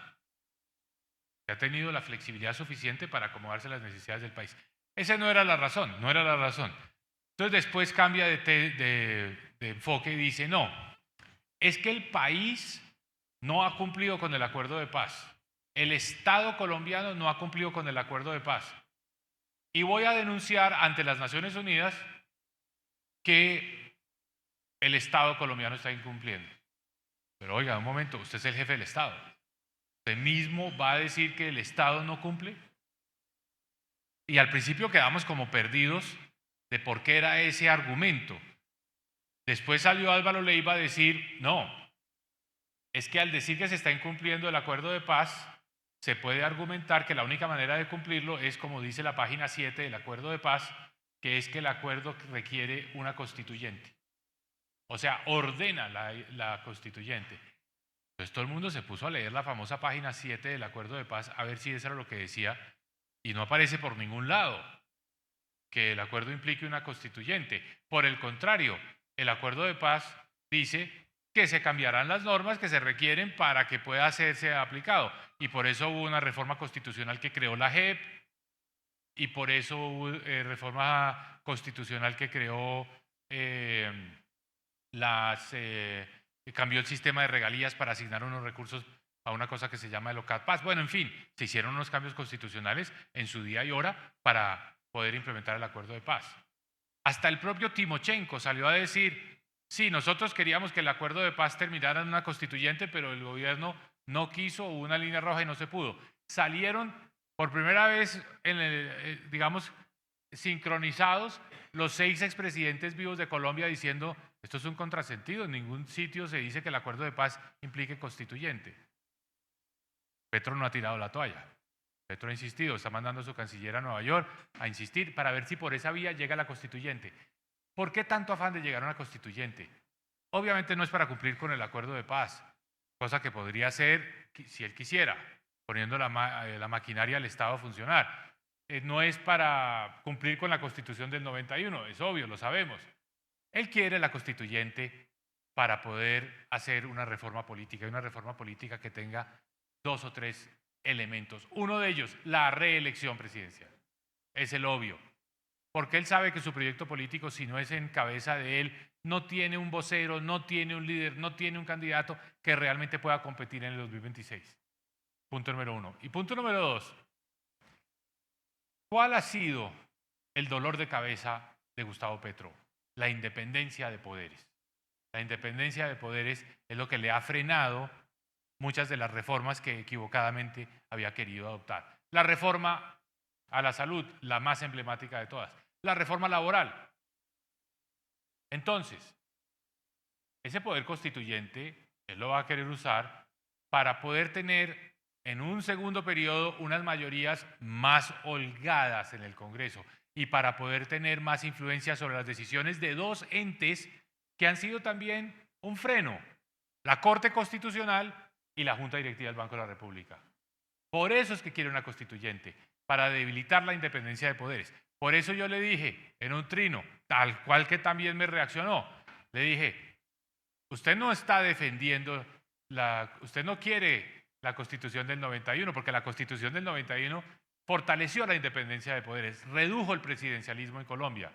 Speaker 2: que ha tenido la flexibilidad suficiente para acomodarse a las necesidades del país. Esa no era la razón, no era la razón. Entonces después cambia de enfoque y dice, no, es que el país no ha cumplido con el acuerdo de paz. El Estado colombiano no ha cumplido con el acuerdo de paz. Y voy a denunciar ante las Naciones Unidas que el Estado colombiano está incumpliendo. Pero oiga, un momento, usted es el jefe del Estado. ¿Usted mismo va a decir que el Estado no cumple? Y al principio quedamos como perdidos de por qué era ese argumento. Después salió Álvaro Leiva a decir, no, es que al decir que se está incumpliendo el acuerdo de paz, se puede argumentar que la única manera de cumplirlo es, como dice la página 7 del acuerdo de paz, que es que el acuerdo requiere una constituyente. O sea, ordena la constituyente. Entonces todo el mundo se puso a leer la famosa página 7 del acuerdo de paz a ver si eso era lo que decía, y no aparece por ningún lado que el acuerdo implique una constituyente. Por el contrario, el acuerdo de paz dice que se cambiarán las normas que se requieren para que pueda hacerse aplicado. Y por eso hubo una reforma constitucional que creó la JEP, y por eso hubo reforma constitucional que creó cambió el sistema de regalías para asignar unos recursos a una cosa que se llama el OCAD-PAS. Bueno, en fin, se hicieron unos cambios constitucionales en su día y hora para poder implementar el acuerdo de paz. Hasta el propio Timochenko salió a decir, sí, nosotros queríamos que el acuerdo de paz terminara en una constituyente, pero el gobierno no quiso, hubo una línea roja y no se pudo. Salieron por primera vez, digamos, sincronizados los 6 expresidentes vivos de Colombia diciendo, esto es un contrasentido, en ningún sitio se dice que el acuerdo de paz implique constituyente. Petro no ha tirado la toalla. Petro ha insistido, está mandando a su canciller a Nueva York a insistir para ver si por esa vía llega la constituyente. ¿Por qué tanto afán de llegar a una constituyente? Obviamente no es para cumplir con el acuerdo de paz, cosa que podría ser si él quisiera, poniendo la maquinaria del Estado a funcionar. No es para cumplir con la Constitución del 91, es obvio, lo sabemos. Él quiere la constituyente para poder hacer una reforma política, y una reforma política que tenga 2 o 3 elementos. Uno de ellos, la reelección presidencial. Es el obvio. Porque él sabe que su proyecto político, si no es en cabeza de él, no tiene un vocero, no tiene un líder, no tiene un candidato que realmente pueda competir en el 2026. Punto número 1. Y punto número 2. ¿Cuál ha sido el dolor de cabeza de Gustavo Petro? La independencia de poderes. La independencia de poderes es lo que le ha frenado muchas de las reformas que equivocadamente había querido adoptar. La reforma a la salud, la más emblemática de todas. La reforma laboral. Entonces, ese poder constituyente, él lo va a querer usar para poder tener en un segundo periodo unas mayorías más holgadas en el Congreso y para poder tener más influencia sobre las decisiones de dos entes que han sido también un freno, la Corte Constitucional y la Junta Directiva del Banco de la República. Por eso es que quiere una constituyente, para debilitar la independencia de poderes. Por eso yo le dije en un trino, tal cual que también me reaccionó, le dije, usted no está defendiendo, usted no quiere la Constitución del 91, porque la Constitución del 91 fortaleció la independencia de poderes, redujo el presidencialismo en Colombia.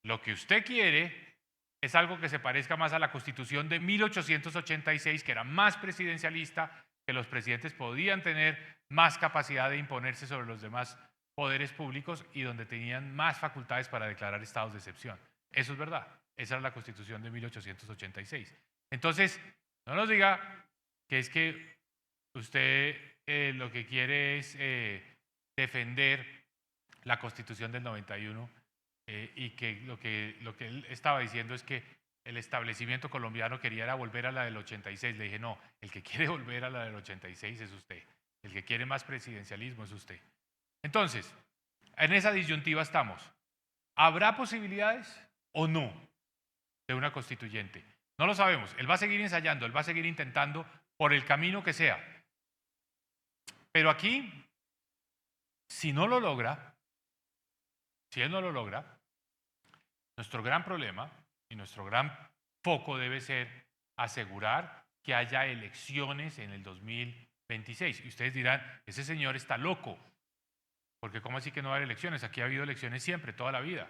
Speaker 2: Lo que usted quiere es algo que se parezca más a la Constitución de 1886, que era más presidencialista, que los presidentes podían tener más capacidad de imponerse sobre los demás poderes públicos y donde tenían más facultades para declarar estados de excepción. Eso es verdad. Esa era la Constitución de 1886. Entonces, no nos diga que es que usted lo que quiere es defender la Constitución del 91 y que lo que él estaba diciendo es que el establecimiento colombiano quería era volver a la del 86. Le dije, no, el que quiere volver a la del 86 es usted. El que quiere más presidencialismo es usted. Entonces, en esa disyuntiva estamos. ¿Habrá posibilidades o no de una constituyente? No lo sabemos. Él va a seguir ensayando, él va a seguir intentando por el camino que sea. Pero aquí, si no lo logra, si él no lo logra, nuestro gran problema y nuestro gran foco debe ser asegurar que haya elecciones en el 2026. Y ustedes dirán, ese señor está loco, porque ¿cómo así que no va a haber elecciones? Aquí ha habido elecciones siempre, toda la vida.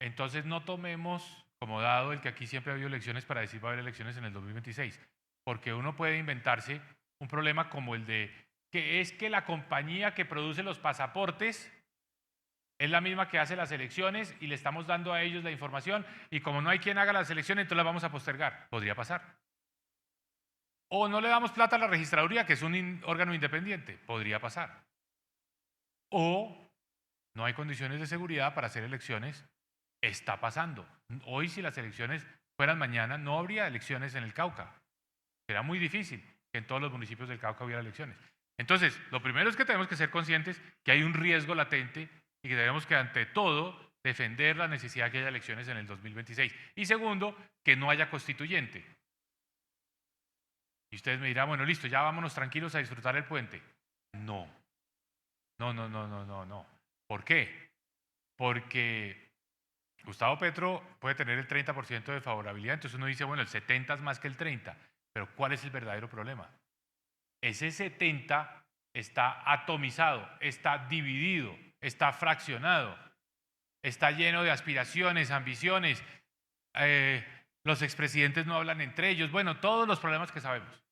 Speaker 2: Entonces no tomemos como dado el que aquí siempre ha habido elecciones para decir va a haber elecciones en el 2026, porque uno puede inventarse un problema como el de que es que la compañía que produce los pasaportes es la misma que hace las elecciones y le estamos dando a ellos la información y como no hay quien haga las elecciones, entonces las vamos a postergar. Podría pasar. O no le damos plata a la registraduría, que es un órgano independiente. Podría pasar. O no hay condiciones de seguridad para hacer elecciones. Está pasando. Hoy, si las elecciones fueran mañana, no habría elecciones en el Cauca. Será muy difícil que en todos los municipios del Cauca hubiera elecciones. Entonces, lo primero es que tenemos que ser conscientes que hay un riesgo latente y que tenemos que, ante todo, defender la necesidad de que haya elecciones en el 2026. Y segundo, que no haya constituyente. Y ustedes me dirán, bueno, listo, ya vámonos tranquilos a disfrutar el puente. No. No. ¿Por qué? Porque Gustavo Petro puede tener el 30% de favorabilidad, entonces uno dice, bueno, el 70 es más que el 30, pero ¿cuál es el verdadero problema? Ese 70 está atomizado, está dividido, está fraccionado, está lleno de aspiraciones, ambiciones, los expresidentes no hablan entre ellos, bueno, todos los problemas que sabemos.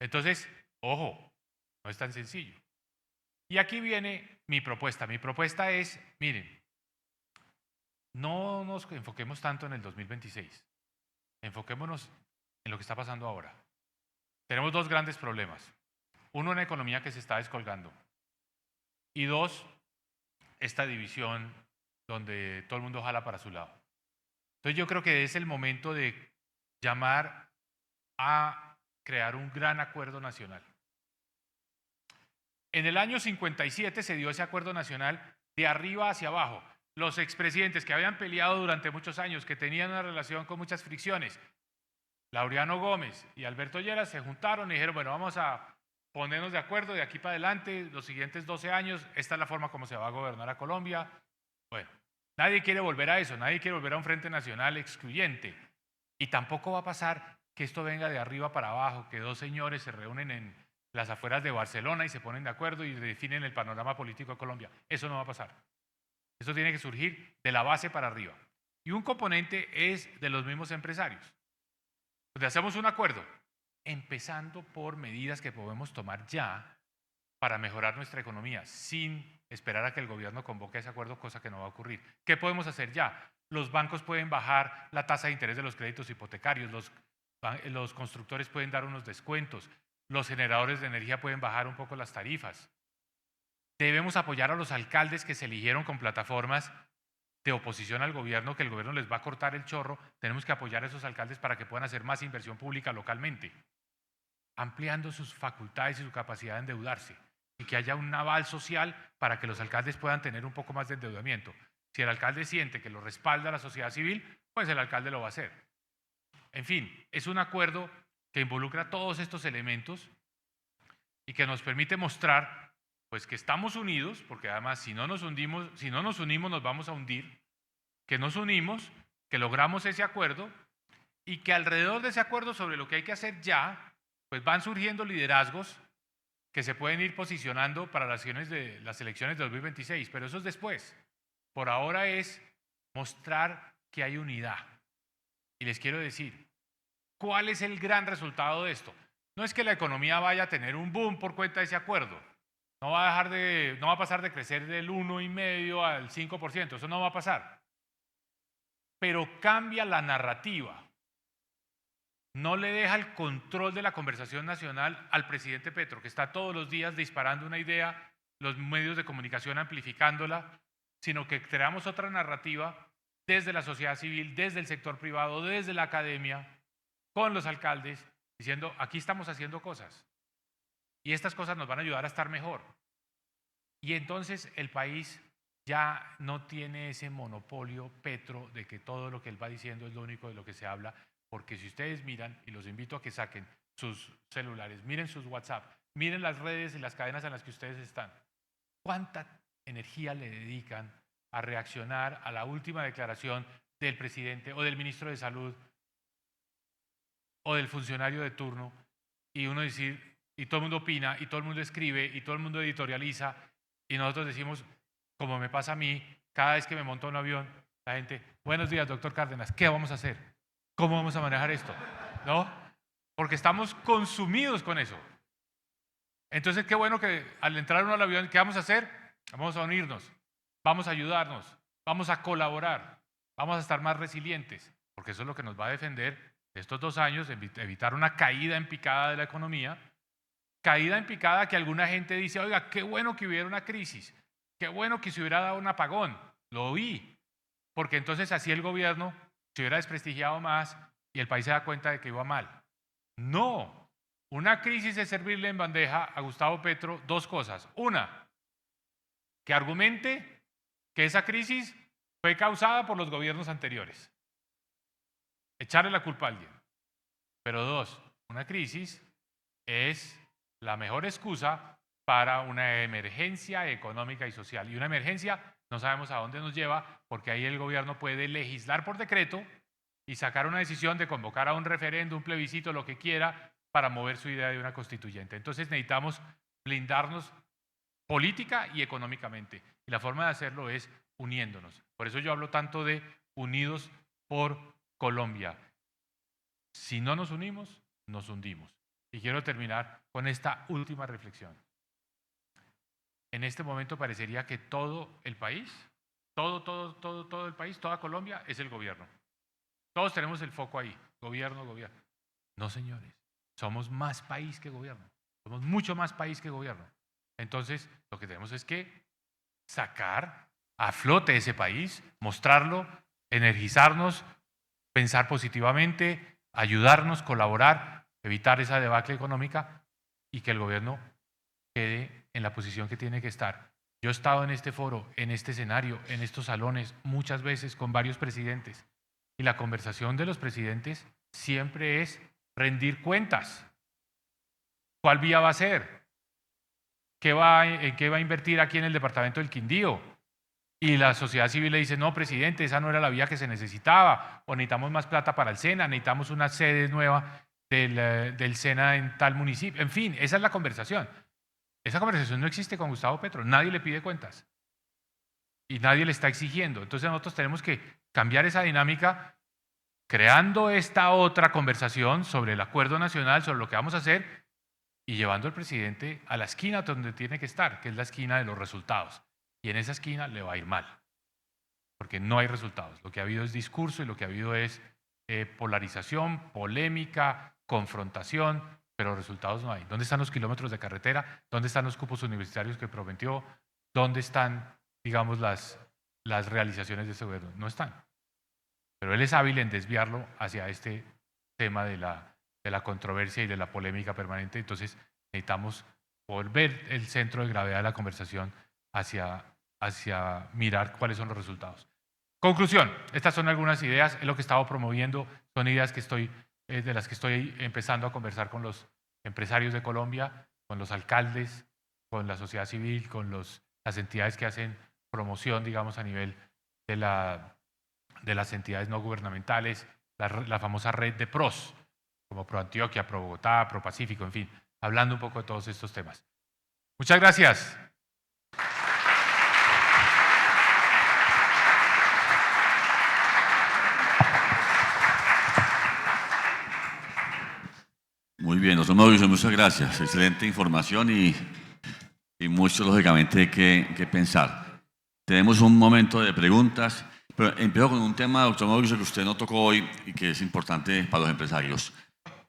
Speaker 2: Entonces, ojo, no es tan sencillo. Y aquí viene mi propuesta. Mi propuesta es, miren, no nos enfoquemos tanto en el 2026, enfoquémonos en lo que está pasando ahora. Tenemos dos grandes problemas. Uno, una economía que se está descolgando. Y dos, esta división donde todo el mundo jala para su lado. Entonces yo creo que es el momento de llamar a crear un gran acuerdo nacional. En el año 57 se dio ese acuerdo nacional de arriba hacia abajo. Los expresidentes que habían peleado durante muchos años, que tenían una relación con muchas fricciones, Laureano Gómez y Alberto Lleras se juntaron y dijeron, bueno, vamos a ponernos de acuerdo de aquí para adelante, los siguientes 12 años, esta es la forma como se va a gobernar a Colombia. Bueno, nadie quiere volver a eso, nadie quiere volver a un frente nacional excluyente. Y tampoco va a pasar que esto venga de arriba para abajo, que dos señores se reúnen en las afueras de Barcelona y se ponen de acuerdo y definen el panorama político de Colombia. Eso no va a pasar. Eso tiene que surgir de la base para arriba. Y un componente es de los mismos empresarios. Entonces hacemos un acuerdo, empezando por medidas que podemos tomar ya para mejorar nuestra economía, sin esperar a que el gobierno convoque ese acuerdo, cosa que no va a ocurrir. ¿Qué podemos hacer ya? Los bancos pueden bajar la tasa de interés de los créditos hipotecarios, los constructores pueden dar unos descuentos, los generadores de energía pueden bajar un poco las tarifas. Debemos apoyar a los alcaldes que se eligieron con plataformas de oposición al gobierno, que el gobierno les va a cortar el chorro. Tenemos que apoyar a esos alcaldes para que puedan hacer más inversión pública localmente. ampliando sus facultades y su capacidad de endeudarse y que haya un aval social para que los alcaldes puedan tener un poco más de endeudamiento. Si el alcalde siente que lo respalda la sociedad civil, pues el alcalde lo va a hacer. En fin, es un acuerdo que involucra todos estos elementos y que nos permite mostrar pues que estamos unidos, porque además si no nos unimos nos vamos a hundir, que nos unimos, que logramos ese acuerdo y que alrededor de ese acuerdo sobre lo que hay que hacer ya, pues van surgiendo liderazgos que se pueden ir posicionando para las elecciones de 2026, pero eso es después. Por ahora es mostrar que hay unidad. Y les quiero decir, ¿cuál es el gran resultado de esto? No es que la economía vaya a tener un boom por cuenta de ese acuerdo. No va a pasar de crecer del 1,5% al 5%, eso no va a pasar. Pero cambia la narrativa. No le deja el control de la conversación nacional al presidente Petro, que está todos los días disparando una idea, los medios de comunicación amplificándola, sino que creamos otra narrativa desde la sociedad civil, desde el sector privado, desde la academia, con los alcaldes, diciendo, aquí estamos haciendo cosas. Y estas cosas nos van a ayudar a estar mejor. Y entonces el país ya no tiene ese monopolio Petro de que todo lo que él va diciendo es lo único de lo que se habla, porque si ustedes miran, y los invito a que saquen sus celulares, miren sus WhatsApp, miren las redes y las cadenas en las que ustedes están, ¿cuánta energía le dedican a reaccionar a la última declaración del presidente o del ministro de Salud o del funcionario de turno? Y uno decir, y todo el mundo opina, y todo el mundo escribe, y todo el mundo editorializa, y nosotros decimos, como me pasa a mí, cada vez que me monto en un avión, la gente, buenos días, doctor Cárdenas, ¿qué vamos a hacer? ¿Cómo vamos a manejar esto? ¿No? Porque estamos consumidos con eso. Entonces, qué bueno que al entrar uno al avión, ¿qué vamos a hacer? Vamos a unirnos, vamos a ayudarnos, vamos a colaborar, vamos a estar más resilientes, porque eso es lo que nos va a defender estos 2 años, evitar una caída en picada de la economía, caída en picada que alguna gente dice, oiga, qué bueno que hubiera una crisis, qué bueno que se hubiera dado un apagón, lo oí, porque entonces así el gobierno se hubiera desprestigiado más y el país se da cuenta de que iba mal. No, una crisis es servirle en bandeja a Gustavo Petro 2 cosas. Una, que argumente que esa crisis fue causada por los gobiernos anteriores. Echarle la culpa a alguien. Pero 2, una crisis es la mejor excusa para una emergencia económica y social. Y una emergencia no sabemos a dónde nos lleva, porque ahí el gobierno puede legislar por decreto y sacar una decisión de convocar a un referendo, un plebiscito, lo que quiera, para mover su idea de una constituyente. Entonces necesitamos blindarnos política y económicamente. Y la forma de hacerlo es uniéndonos. Por eso yo hablo tanto de unidos por Colombia. Si no nos unimos, nos hundimos. Y quiero terminar con esta última reflexión. En este momento parecería que todo el país, todo el país, toda Colombia es el gobierno. Todos tenemos el foco ahí, gobierno, gobierno. No, señores, somos más país que gobierno. Somos mucho más país que gobierno. Entonces, lo que tenemos es que sacar a flote ese país, mostrarlo, energizarnos, pensar positivamente, ayudarnos, colaborar, evitar esa debacle económica y que el gobierno quede en la posición que tiene que estar. Yo he estado en este foro, en este escenario, en estos salones, muchas veces con varios presidentes. Y la conversación de los presidentes siempre es rendir cuentas. ¿Cuál vía va a ser? ¿En qué va a invertir aquí en el departamento del Quindío? Y la sociedad civil le dice, no, presidente, esa no era la vía que se necesitaba, o necesitamos más plata para el SENA, necesitamos una sede nueva del SENA en tal municipio. En fin, esa es la conversación. Esa conversación no existe con Gustavo Petro, nadie le pide cuentas y nadie le está exigiendo. Entonces nosotros tenemos que cambiar esa dinámica creando esta otra conversación sobre el acuerdo nacional, sobre lo que vamos a hacer y llevando al presidente a la esquina donde tiene que estar, que es la esquina de los resultados. Y en esa esquina le va a ir mal, porque no hay resultados. Lo que ha habido es discurso y lo que ha habido es polarización, polémica, confrontación, pero resultados no hay. ¿Dónde están los kilómetros de carretera? ¿Dónde están los cupos universitarios que prometió? ¿Dónde están, digamos, las realizaciones de ese gobierno? No están. Pero él es hábil en desviarlo hacia este tema de la la controversia y de la polémica permanente. Entonces necesitamos volver el centro de gravedad de la conversación hacia mirar cuáles son los resultados. Conclusión, estas son algunas ideas, es lo que he estado promoviendo, son ideas de las que estoy empezando a conversar con los empresarios de Colombia, con los alcaldes, con la sociedad civil, con las entidades que hacen promoción, digamos, a nivel de las entidades no gubernamentales, la famosa red de PROS, como Pro Antioquia, Pro Bogotá, Pro Pacífico, en fin, hablando un poco de todos estos temas. Muchas gracias.
Speaker 1: Muy bien, doctor Mauricio, muchas gracias. Excelente información y mucho, lógicamente, que pensar. Tenemos un momento de preguntas, pero empiezo con un tema, doctor Mauricio, que usted no tocó hoy y que es importante para los empresarios.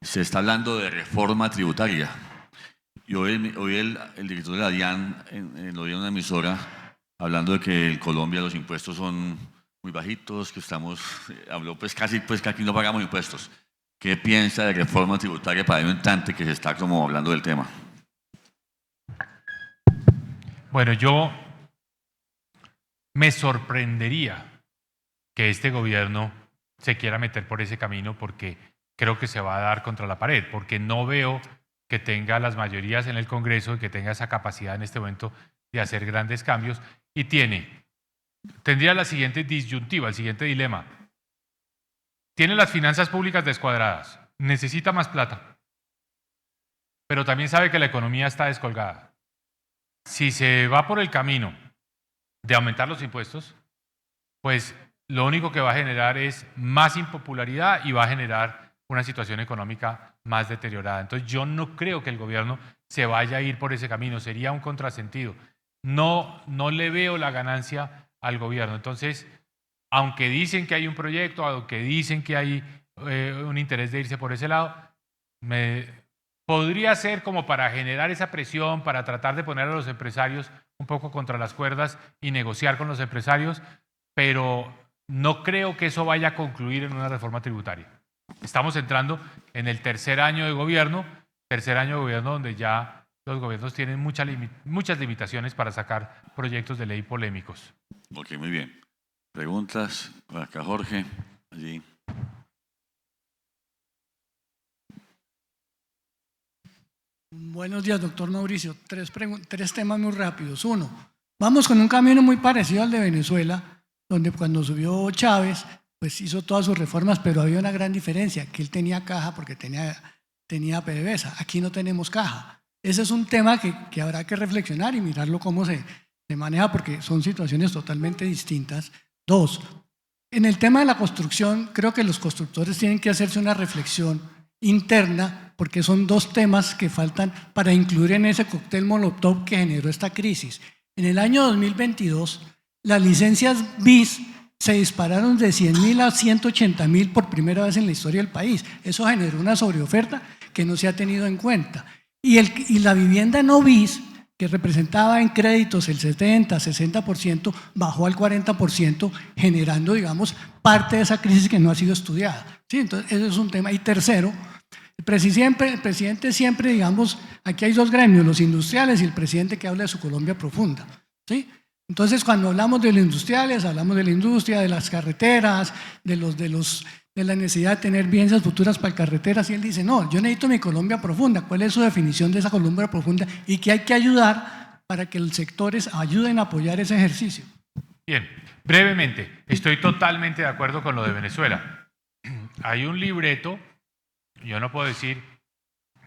Speaker 1: Se está hablando de reforma tributaria. Y hoy el director de la DIAN lo dio en una emisora hablando de que en Colombia los impuestos son muy bajitos, que habló pues casi que aquí no pagamos impuestos. ¿Qué piensa de reforma tributaria para el instante que se está como hablando del tema?
Speaker 2: Bueno, yo me sorprendería que este gobierno se quiera meter por ese camino porque creo que se va a dar contra la pared, porque no veo que tenga las mayorías en el Congreso y que tenga esa capacidad en este momento de hacer grandes cambios y tendría la siguiente disyuntiva, el siguiente dilema. Tiene las finanzas públicas descuadradas, necesita más plata, pero también sabe que la economía está descolgada. Si se va por el camino de aumentar los impuestos, pues lo único que va a generar es más impopularidad y va a generar una situación económica más deteriorada. Entonces yo no creo que el gobierno se vaya a ir por ese camino, sería un contrasentido. No le veo la ganancia al gobierno. Entonces, aunque dicen que hay un proyecto, aunque dicen que hay un interés de irse por ese lado, podría ser como para generar esa presión, para tratar de poner a los empresarios un poco contra las cuerdas y negociar con los empresarios, pero no creo que eso vaya a concluir en una reforma tributaria. Estamos entrando en el tercer año de gobierno donde ya los gobiernos tienen muchas limitaciones para sacar proyectos de ley polémicos.
Speaker 1: Ok, muy bien. Preguntas por acá, Jorge, allí.
Speaker 3: Buenos días, doctor Mauricio. Tres temas muy rápidos. Uno, vamos con un camino muy parecido al de Venezuela, donde cuando subió Chávez, pues hizo todas sus reformas, pero había una gran diferencia, que él tenía caja porque tenía PDVSA. Aquí no tenemos caja. Ese es un tema que habrá que reflexionar y mirarlo cómo se maneja, porque son situaciones totalmente distintas. Dos, en el tema de la construcción, creo que los constructores tienen que hacerse una reflexión interna, porque son dos temas que faltan para incluir en ese cóctel molotov que generó esta crisis. En el año 2022, las licencias BIS se dispararon de 100.000 a 180.000 por primera vez en la historia del país. Eso generó una sobreoferta que no se ha tenido en cuenta. Y la vivienda no BIS, que representaba en créditos el 70-60%, bajó al 40%, generando, digamos, parte de esa crisis que no ha sido estudiada. ¿Sí? Entonces, ese es un tema. Y tercero, el presidente siempre, digamos, aquí hay dos gremios, los industriales y el presidente que habla de su Colombia profunda. ¿Sí? Entonces, cuando hablamos de los industriales, hablamos de la industria, de las carreteras, de la necesidad de tener bienes futuras para carreteras, y él dice, no, yo necesito mi Colombia profunda. ¿Cuál es su definición de esa Colombia profunda? Y que hay que ayudar para que los sectores ayuden a apoyar ese ejercicio.
Speaker 2: Bien, brevemente, estoy totalmente de acuerdo con lo de Venezuela. Hay un libreto, yo no puedo decir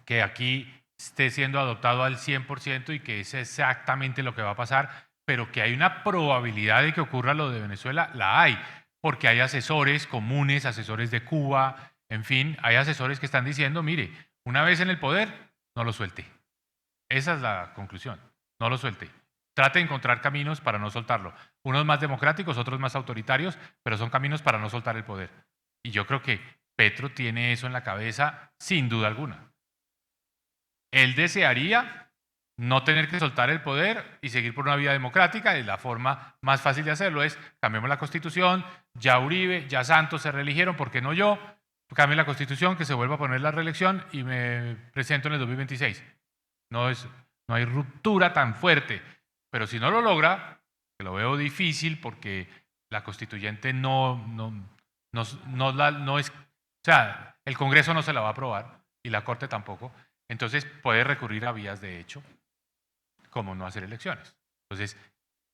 Speaker 2: que aquí esté siendo adoptado al 100% y que es exactamente lo que va a pasar, pero que hay una probabilidad de que ocurra lo de Venezuela, la hay, porque hay asesores comunes, asesores de Cuba, en fin, hay asesores que están diciendo, mire, una vez en el poder, no lo suelte. Esa es la conclusión, no lo suelte. Trate de encontrar caminos para no soltarlo. Unos más democráticos, otros más autoritarios, pero son caminos para no soltar el poder. Y yo creo que Petro tiene eso en la cabeza sin duda alguna. Él desearía no tener que soltar el poder y seguir por una vía democrática, y la forma más fácil de hacerlo es cambiemos la Constitución, ya Uribe, ya Santos se reeligieron, ¿por qué no yo? cambie la Constitución, que se vuelva a poner la reelección y me presento en el 2026. No hay ruptura tan fuerte, pero si no lo logra, que lo veo difícil porque la constituyente no es, o sea, el Congreso no se la va a aprobar y la Corte tampoco, entonces puede recurrir a vías de hecho, como no hacer elecciones. Entonces,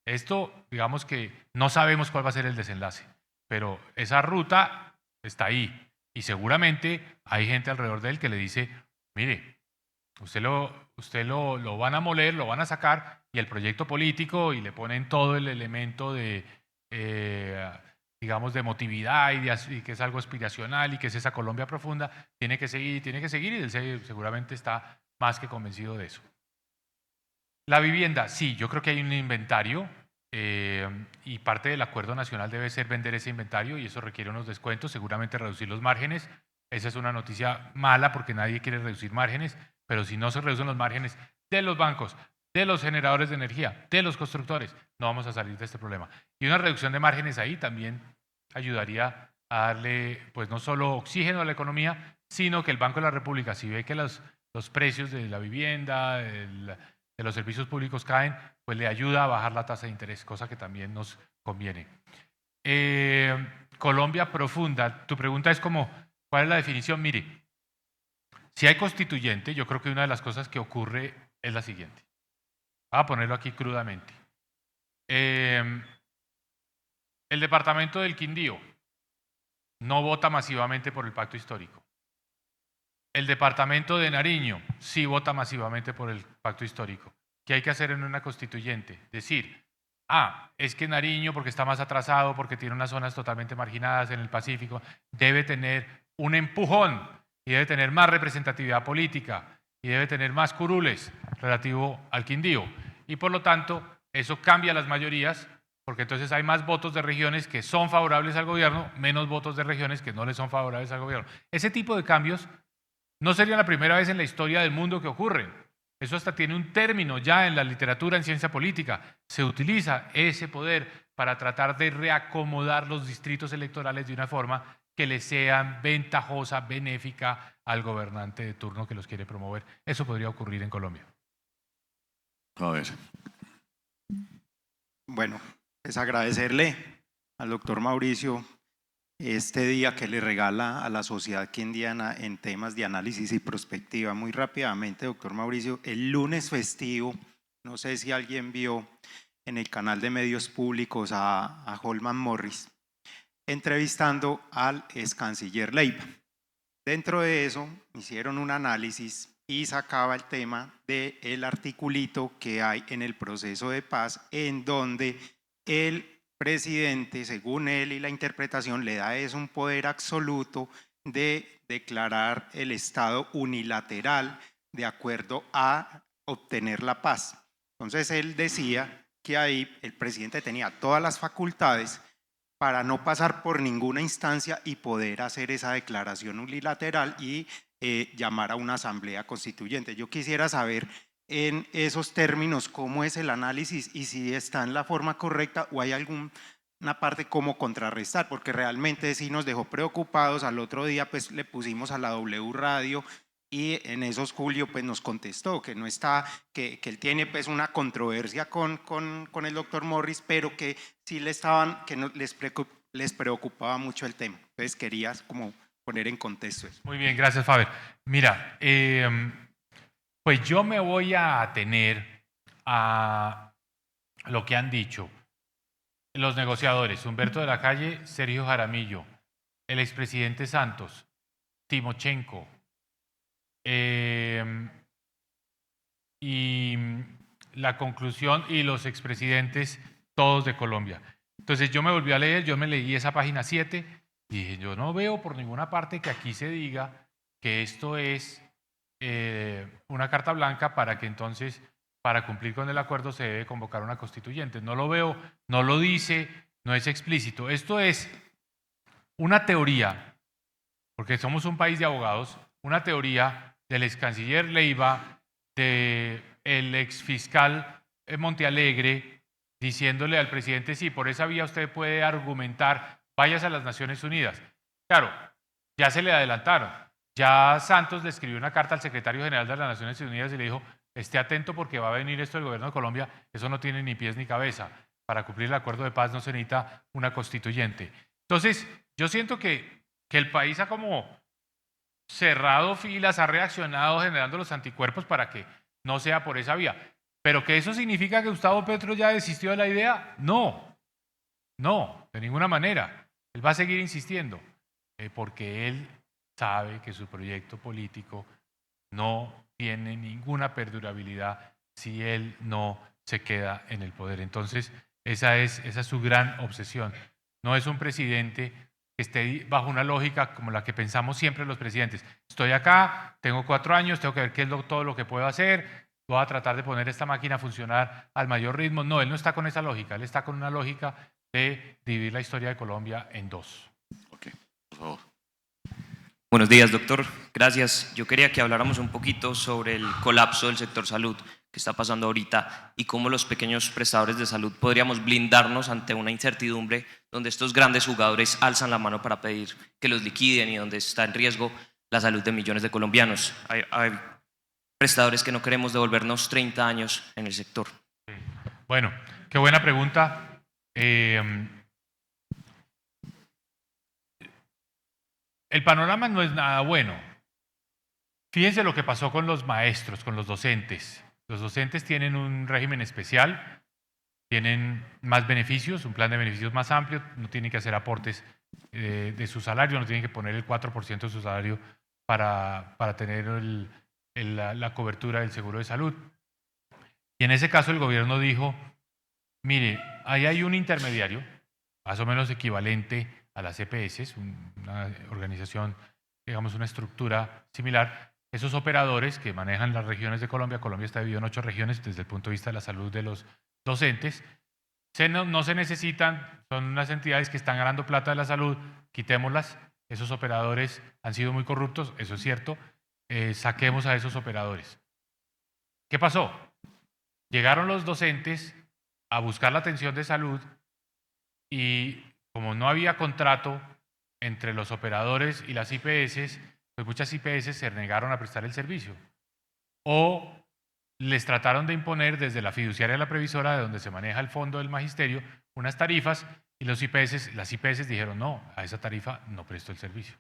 Speaker 2: esto, digamos que no sabemos cuál va a ser el desenlace, pero esa ruta está ahí y seguramente hay gente alrededor de él que le dice, mire, usted lo van a moler, lo van a sacar y el proyecto político y le ponen todo el elemento de, digamos, de emotividad y que es algo aspiracional y que es esa Colombia profunda, tiene que seguir y él seguramente está más que convencido de eso. La vivienda, sí, yo creo que hay un inventario y parte del acuerdo nacional debe ser vender ese inventario y eso requiere unos descuentos, seguramente reducir los márgenes. Esa es una noticia mala porque nadie quiere reducir márgenes, pero si no se reducen los márgenes de los bancos, de los generadores de energía, de los constructores, no vamos a salir de este problema. Y una reducción de márgenes ahí también ayudaría a darle, pues no solo oxígeno a la economía, sino que el Banco de la República, si ve que los precios de la vivienda, de los servicios públicos caen, pues le ayuda a bajar la tasa de interés, cosa que también nos conviene. Colombia profunda, tu pregunta es como, ¿cuál es la definición? Mire, si hay constituyente, yo creo que una de las cosas que ocurre es la siguiente. Voy a ponerlo aquí crudamente. El departamento del Quindío no vota masivamente por el pacto histórico. El departamento de Nariño sí vota masivamente por el pacto histórico. ¿Qué hay que hacer en una constituyente? Decir, es que Nariño, porque está más atrasado, porque tiene unas zonas totalmente marginadas en el Pacífico, debe tener un empujón y debe tener más representatividad política y debe tener más curules relativo al Quindío. Y por lo tanto, eso cambia las mayorías, porque entonces hay más votos de regiones que son favorables al gobierno, menos votos de regiones que no le son favorables al gobierno. Ese tipo de cambios no sería la primera vez en la historia del mundo que ocurren. Eso hasta tiene un término ya en la literatura en ciencia política. Se utiliza ese poder para tratar de reacomodar los distritos electorales de una forma que le sea ventajosa, benéfica al gobernante de turno que los quiere promover. Eso podría ocurrir en Colombia.
Speaker 1: A ver.
Speaker 4: Bueno, es agradecerle al doctor Mauricio este día que le regala a la sociedad quindiana en temas de análisis y prospectiva. Muy rápidamente, doctor Mauricio, el lunes festivo, no sé si alguien vio en el canal de medios públicos a Holman Morris entrevistando al ex canciller Leiva. Dentro de eso hicieron un análisis y sacaba el tema del articulito que hay en el proceso de paz, en donde el presidente, según él y la interpretación, le da un poder absoluto de declarar el Estado unilateral de acuerdo a obtener la paz. Entonces él decía que ahí el presidente tenía todas las facultades para no pasar por ninguna instancia y poder hacer esa declaración unilateral y llamar a una asamblea constituyente. Yo quisiera saber en esos términos cómo es el análisis y si está en la forma correcta o hay alguna parte como contrarrestar, porque realmente sí nos dejó preocupados. Al otro día pues le pusimos a la W Radio y en esos Julio pues nos contestó que no está, que él tiene pues una controversia con el doctor Morris, pero que sí que no, les preocupaba mucho el tema. Entonces querías como poner en contexto eso.
Speaker 2: Muy bien, gracias Faber. Mira, pues yo me voy a atener a lo que han dicho los negociadores, Humberto de la Calle, Sergio Jaramillo, el expresidente Santos, Timochenko, y la conclusión y los expresidentes todos de Colombia. Entonces yo me volví a leer, yo me leí esa página 7 y dije, yo no veo por ninguna parte que aquí se diga que esto es una carta blanca para que entonces, para cumplir con el acuerdo, se debe convocar una constituyente. No lo veo, no lo dice, no es explícito. Esto es una teoría, porque somos un país de abogados, una teoría del ex canciller Leiva, del ex fiscal Montealegre, diciéndole al presidente, sí, por esa vía usted puede argumentar, váyase a las Naciones Unidas. Claro, ya se le adelantaron. Ya Santos le escribió una carta al secretario general de las Naciones Unidas y le dijo, esté atento porque va a venir esto del gobierno de Colombia, eso no tiene ni pies ni cabeza. Para cumplir el acuerdo de paz no se necesita una constituyente. Entonces, yo siento que el país ha como cerrado filas, ha reaccionado generando los anticuerpos para que no sea por esa vía. ¿Pero que eso significa que Gustavo Petro ya desistió de la idea? No, no, de ninguna manera. Él va a seguir insistiendo, porque él sabe que su proyecto político no tiene ninguna perdurabilidad si él no se queda en el poder. Entonces, esa es su gran obsesión. No es un presidente que esté bajo una lógica como la que pensamos siempre los presidentes. Estoy acá, tengo 4 años, tengo que ver qué es todo lo que puedo hacer, voy a tratar de poner esta máquina a funcionar al mayor ritmo. No, él no está con esa lógica, él está con una lógica de dividir la historia de Colombia en 2.
Speaker 1: Ok, por favor.
Speaker 5: Buenos días, doctor. Gracias. Yo quería que habláramos un poquito sobre el colapso del sector salud que está pasando ahorita y cómo los pequeños prestadores de salud podríamos blindarnos ante una incertidumbre donde estos grandes jugadores alzan la mano para pedir que los liquiden y donde está en riesgo la salud de millones de colombianos. Hay prestadores que no queremos devolvernos 30 años en el sector.
Speaker 2: Bueno, qué buena pregunta. El panorama no es nada bueno. Fíjense lo que pasó con los maestros, con los docentes. Los docentes tienen un régimen especial, tienen más beneficios, un plan de beneficios más amplio, no tienen que hacer aportes de su salario, no tienen que poner el 4% de su salario para tener la cobertura del seguro de salud. Y en ese caso el gobierno dijo, mire, ahí hay un intermediario, más o menos equivalente a las EPS, una organización, digamos una estructura similar. Esos operadores que manejan las regiones de Colombia, Colombia está dividido en 8 regiones desde el punto de vista de la salud de los docentes, no se necesitan, son unas entidades que están ganando plata de la salud, quitémoslas, esos operadores han sido muy corruptos, eso es cierto, saquemos a esos operadores. ¿Qué pasó? Llegaron los docentes a buscar la atención de salud y como no había contrato entre los operadores y las IPS, pues muchas IPS se negaron a prestar el servicio. O les trataron de imponer desde la fiduciaria a la previsora, de donde se maneja el fondo del magisterio, unas tarifas y las IPS dijeron, no, a esa tarifa no presto el servicio.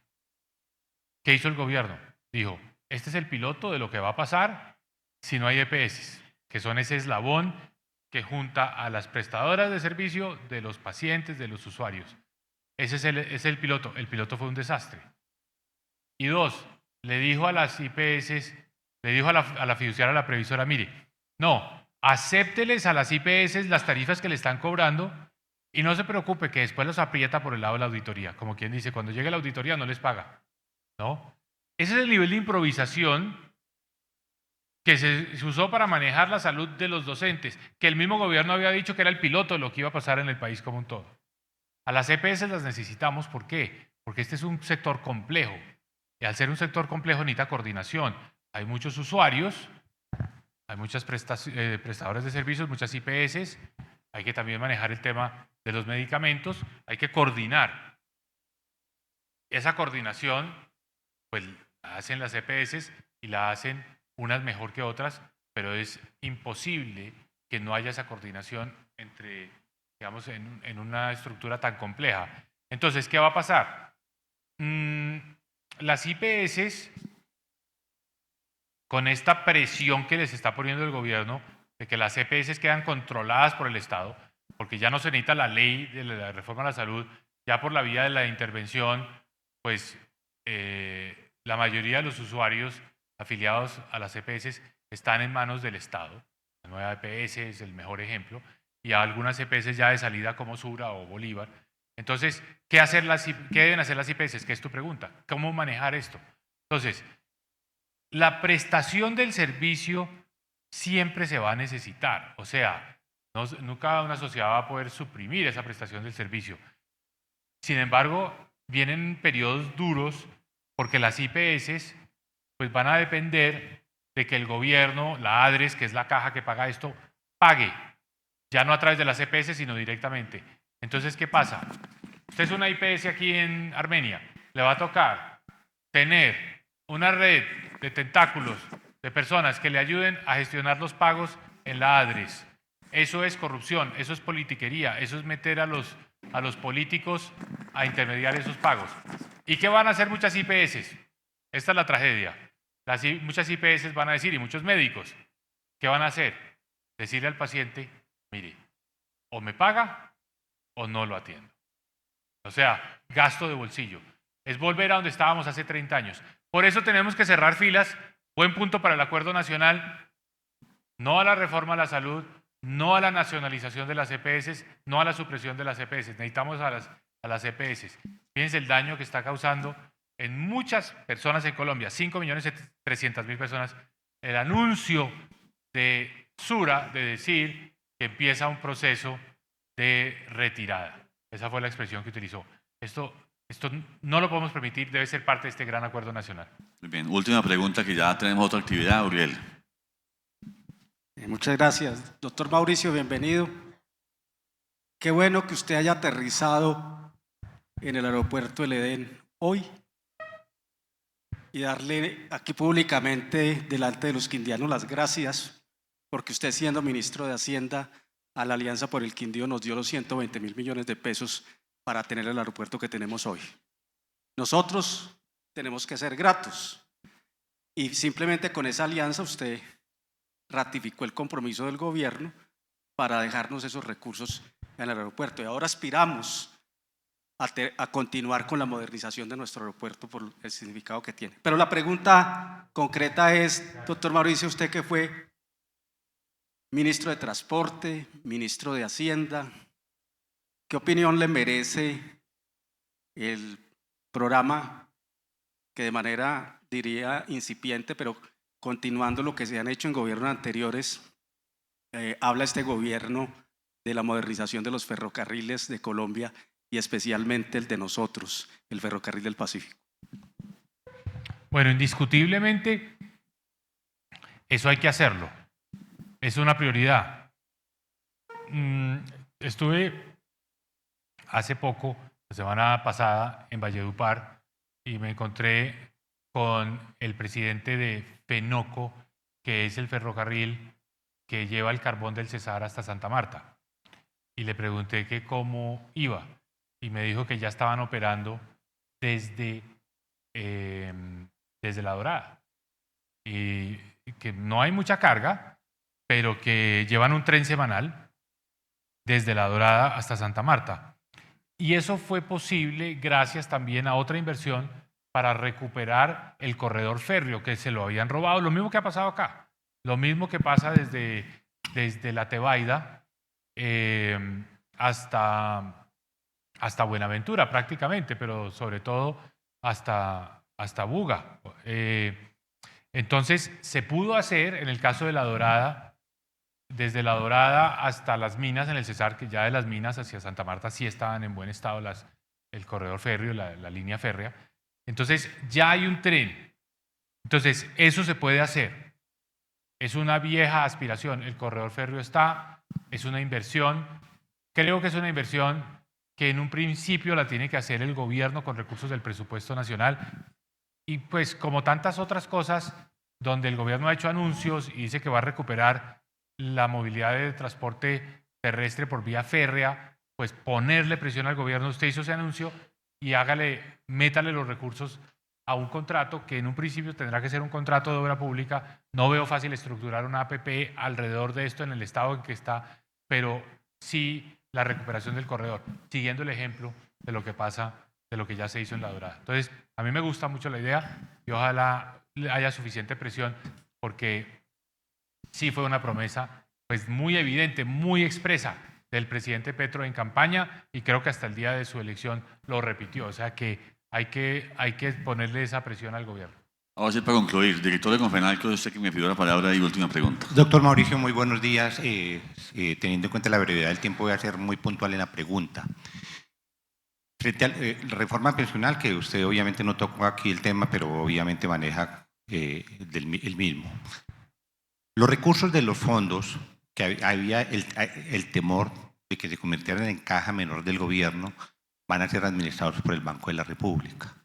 Speaker 2: ¿Qué hizo el gobierno? Dijo, este es el piloto de lo que va a pasar si no hay EPS, que son ese eslabón que junta a las prestadoras de servicio de los pacientes, de los usuarios. Ese es el piloto. El piloto fue un desastre. Y 2, le dijo a las IPS, le dijo a la fiduciaria, a la previsora, mire, no, acépteles a las IPS las tarifas que le están cobrando y no se preocupe que después los aprieta por el lado de la auditoría. Como quien dice, cuando llegue la auditoría no les paga. ¿No? Ese es el nivel de improvisación que se usó para manejar la salud de los docentes, que el mismo gobierno había dicho que era el piloto de lo que iba a pasar en el país como un todo. A las EPS las necesitamos, ¿por qué? Porque este es un sector complejo, y al ser un sector complejo necesita coordinación. Hay muchos usuarios, hay muchas prestadores de servicios, muchas IPS, hay que también manejar el tema de los medicamentos, hay que coordinar. Esa coordinación, pues la hacen las EPS y la hacen unas mejor que otras, pero es imposible que no haya esa coordinación entre, digamos, en una estructura tan compleja. Entonces, ¿qué va a pasar? Las IPS, con esta presión que les está poniendo el gobierno, de que las EPS quedan controladas por el Estado, porque ya no se necesita la ley de la reforma a la salud, ya por la vía de la intervención, pues la mayoría de los usuarios afiliados a las EPS están en manos del Estado. La nueva EPS es el mejor ejemplo, y algunas EPS ya de salida como Sura o Bolívar. Entonces, ¿qué deben hacer las IPS? ¿Qué es tu pregunta? ¿Cómo manejar esto? Entonces, la prestación del servicio siempre se va a necesitar. O sea, nunca una sociedad va a poder suprimir esa prestación del servicio. Sin embargo, vienen periodos duros porque las IPS pues van a depender de que el gobierno, la ADRES, que es la caja que paga esto, pague. Ya no a través de las EPS, sino directamente. Entonces, ¿qué pasa? Usted es una IPS aquí en Armenia, le va a tocar tener una red de tentáculos de personas que le ayuden a gestionar los pagos en la ADRES. Eso es corrupción, eso es politiquería, eso es meter a los políticos a intermediar esos pagos. ¿Y qué van a hacer muchas IPS? Esta es la tragedia. Muchas IPS van a decir, y muchos médicos, ¿qué van a hacer? Decirle al paciente, mire, o me paga o no lo atiendo. O sea, gasto de bolsillo. Es volver a donde estábamos hace 30 años. Por eso tenemos que cerrar filas. Buen punto para el acuerdo nacional. No a la reforma a la salud, no a la nacionalización de las EPS, no a la supresión de las EPS. Necesitamos a las EPS. Fíjense el daño que está causando en muchas personas en Colombia, 5.300.000 personas, el anuncio de Sura de decir que empieza un proceso de retirada. Esa fue la expresión que utilizó. Esto no lo podemos permitir, debe ser parte de este gran acuerdo nacional.
Speaker 1: Muy bien, última pregunta, que ya tenemos otra actividad, Uriel.
Speaker 6: Muchas gracias. Doctor Mauricio, bienvenido. Qué bueno que usted haya aterrizado en el aeropuerto del Edén hoy y darle aquí públicamente delante de los quindianos las gracias porque usted, siendo ministro de Hacienda, a la Alianza por el Quindío nos dio los 120.000 millones de pesos para tener el aeropuerto que tenemos hoy. Nosotros tenemos que ser gratos y simplemente con esa alianza usted ratificó el compromiso del gobierno para dejarnos esos recursos en el aeropuerto y ahora aspiramos a continuar con la modernización de nuestro aeropuerto por el significado que tiene. Pero la pregunta concreta es, doctor Mauricio, usted que fue ministro de Transporte, ministro de Hacienda, ¿qué opinión le merece el programa que de manera, diría, incipiente, pero continuando lo que se han hecho en gobiernos anteriores, habla este gobierno de la modernización de los ferrocarriles de Colombia y especialmente el de nosotros, el Ferrocarril del Pacífico?
Speaker 2: Bueno, indiscutiblemente eso hay que hacerlo. Es una prioridad. Estuve hace poco, la semana pasada, en Valledupar y me encontré con el presidente de FENOCO, que es el ferrocarril que lleva el carbón del Cesar hasta Santa Marta. Y le pregunté que cómo iba y me dijo que ya estaban operando desde La Dorada y que no hay mucha carga, pero que llevan un tren semanal desde La Dorada hasta Santa Marta. Y eso fue posible gracias también a otra inversión para recuperar el corredor férreo que se lo habían robado. Lo mismo que ha pasado acá, lo mismo que pasa desde La Tebaida hasta Buenaventura prácticamente, pero sobre todo hasta Buga. Entonces se pudo hacer en el caso de La Dorada, desde La Dorada hasta las minas en el Cesar, que ya de las minas hacia Santa Marta sí estaban en buen estado el corredor férreo, la línea férrea. Entonces ya hay un tren. Entonces eso se puede hacer. Es una vieja aspiración. El corredor férreo está, es una inversión. Creo que es una inversión que en un principio la tiene que hacer el gobierno con recursos del presupuesto nacional. Y pues como tantas otras cosas donde el gobierno ha hecho anuncios y dice que va a recuperar la movilidad de transporte terrestre por vía férrea, pues ponerle presión al gobierno. Usted hizo ese anuncio y métale los recursos a un contrato que en un principio tendrá que ser un contrato de obra pública. No veo fácil estructurar una APP alrededor de esto en el estado en que está, pero sí la recuperación del corredor, siguiendo el ejemplo de lo que pasa, de lo que ya se hizo en La Dorada. Entonces, a mí me gusta mucho la idea y ojalá haya suficiente presión porque sí fue una promesa pues muy evidente, muy expresa del presidente Petro en campaña y creo que hasta el día de su elección lo repitió. O sea que hay que ponerle esa presión al gobierno.
Speaker 1: Ahora sí, para concluir, director de Confenalco, usted que me pidió la palabra y última pregunta.
Speaker 7: Doctor Mauricio, muy buenos días. Teniendo en cuenta la brevedad del tiempo, voy a ser muy puntual en la pregunta. Frente a la reforma pensional, que usted obviamente no tocó aquí el tema, pero obviamente maneja el mismo. Los recursos de los fondos, que había el temor de que se convirtieran en caja menor del gobierno, van a ser administrados por el Banco de la República.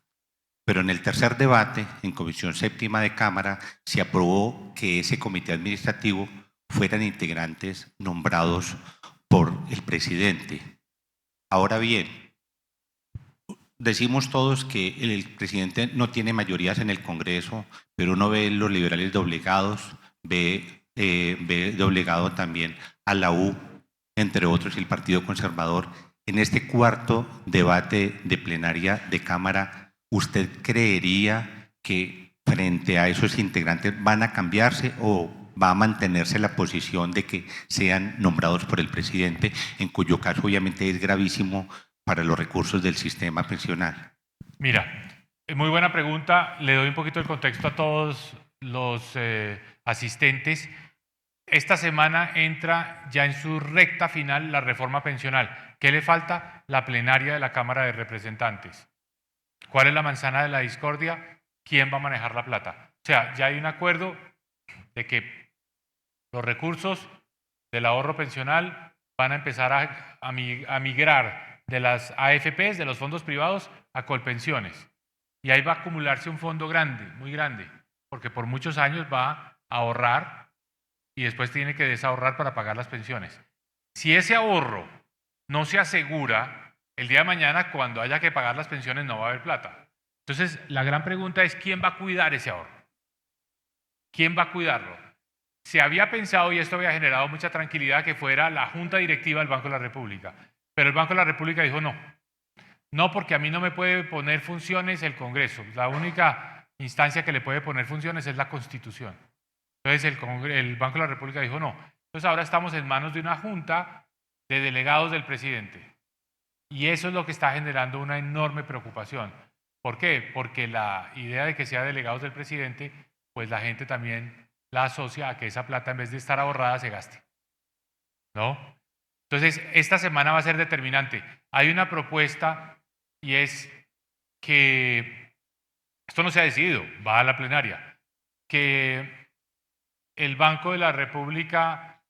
Speaker 7: pero en el tercer debate, en Comisión Séptima de Cámara, se aprobó que ese comité administrativo fueran integrantes nombrados por el presidente. Ahora bien, decimos todos que el presidente no tiene mayorías en el Congreso, pero uno ve los liberales doblegados, ve doblegado también a la U, entre otros el Partido Conservador. En este cuarto debate de plenaria de Cámara, ¿usted creería que frente a esos integrantes van a cambiarse o va a mantenerse la posición de que sean nombrados por el presidente, en cuyo caso obviamente es gravísimo para los recursos del sistema pensional?
Speaker 2: Mira, muy buena pregunta. Le doy un poquito el contexto a todos los asistentes. Esta semana entra ya en su recta final la reforma pensional. ¿Qué le falta? La plenaria de la Cámara de Representantes. ¿Cuál es la manzana de la discordia? ¿Quién va a manejar la plata? O sea, ya hay un acuerdo de que los recursos del ahorro pensional van a empezar a migrar de las AFPs, de los fondos privados, a Colpensiones. Y ahí va a acumularse un fondo grande, muy grande, porque por muchos años va a ahorrar y después tiene que desahorrar para pagar las pensiones. Si ese ahorro no se asegura, el día de mañana cuando haya que pagar las pensiones no va a haber plata. Entonces, la gran pregunta es ¿quién va a cuidar ese ahorro? ¿Quién va a cuidarlo? Se había pensado, y esto había generado mucha tranquilidad, que fuera la Junta Directiva del Banco de la República. Pero el Banco de la República dijo no. No, porque a mí no me puede poner funciones el Congreso. La única instancia que le puede poner funciones es la Constitución. Entonces el Banco de la República dijo no. Entonces ahora estamos en manos de una junta de delegados del presidente. Y eso es lo que está generando una enorme preocupación. ¿Por qué? Porque la idea de que sea delegados del presidente, pues la gente también la asocia a que esa plata en vez de estar ahorrada se gaste. ¿No? Entonces, esta semana va a ser determinante. Hay una propuesta y es que, esto no se ha decidido, va a la plenaria, que el Banco de la República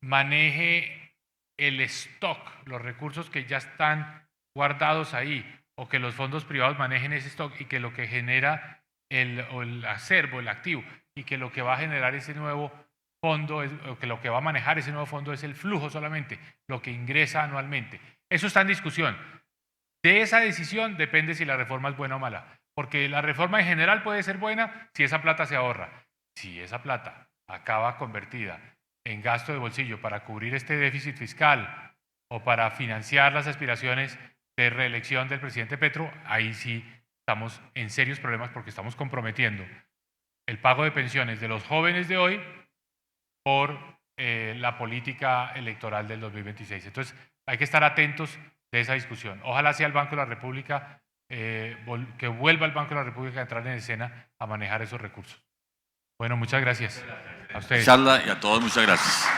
Speaker 2: maneje el stock, los recursos que ya están guardados ahí, o que los fondos privados manejen ese stock y que lo que genera el acervo, el activo, y que lo que va a generar ese nuevo fondo, o que lo que va a manejar ese nuevo fondo es el flujo solamente, lo que ingresa anualmente. Eso está en discusión. De esa decisión depende si la reforma es buena o mala, porque la reforma en general puede ser buena si esa plata se ahorra. Si esa plata acaba convertida en gasto de bolsillo para cubrir este déficit fiscal o para financiar las aspiraciones de reelección del presidente Petro, ahí sí estamos en serios problemas porque estamos comprometiendo el pago de pensiones de los jóvenes de hoy por la política electoral del 2026. Entonces, hay que estar atentos de esa discusión. Ojalá sea el Banco de la República, que vuelva el Banco de la República a entrar en escena a manejar esos recursos. Bueno, muchas gracias. A ustedes.
Speaker 1: Charla y a todos muchas gracias.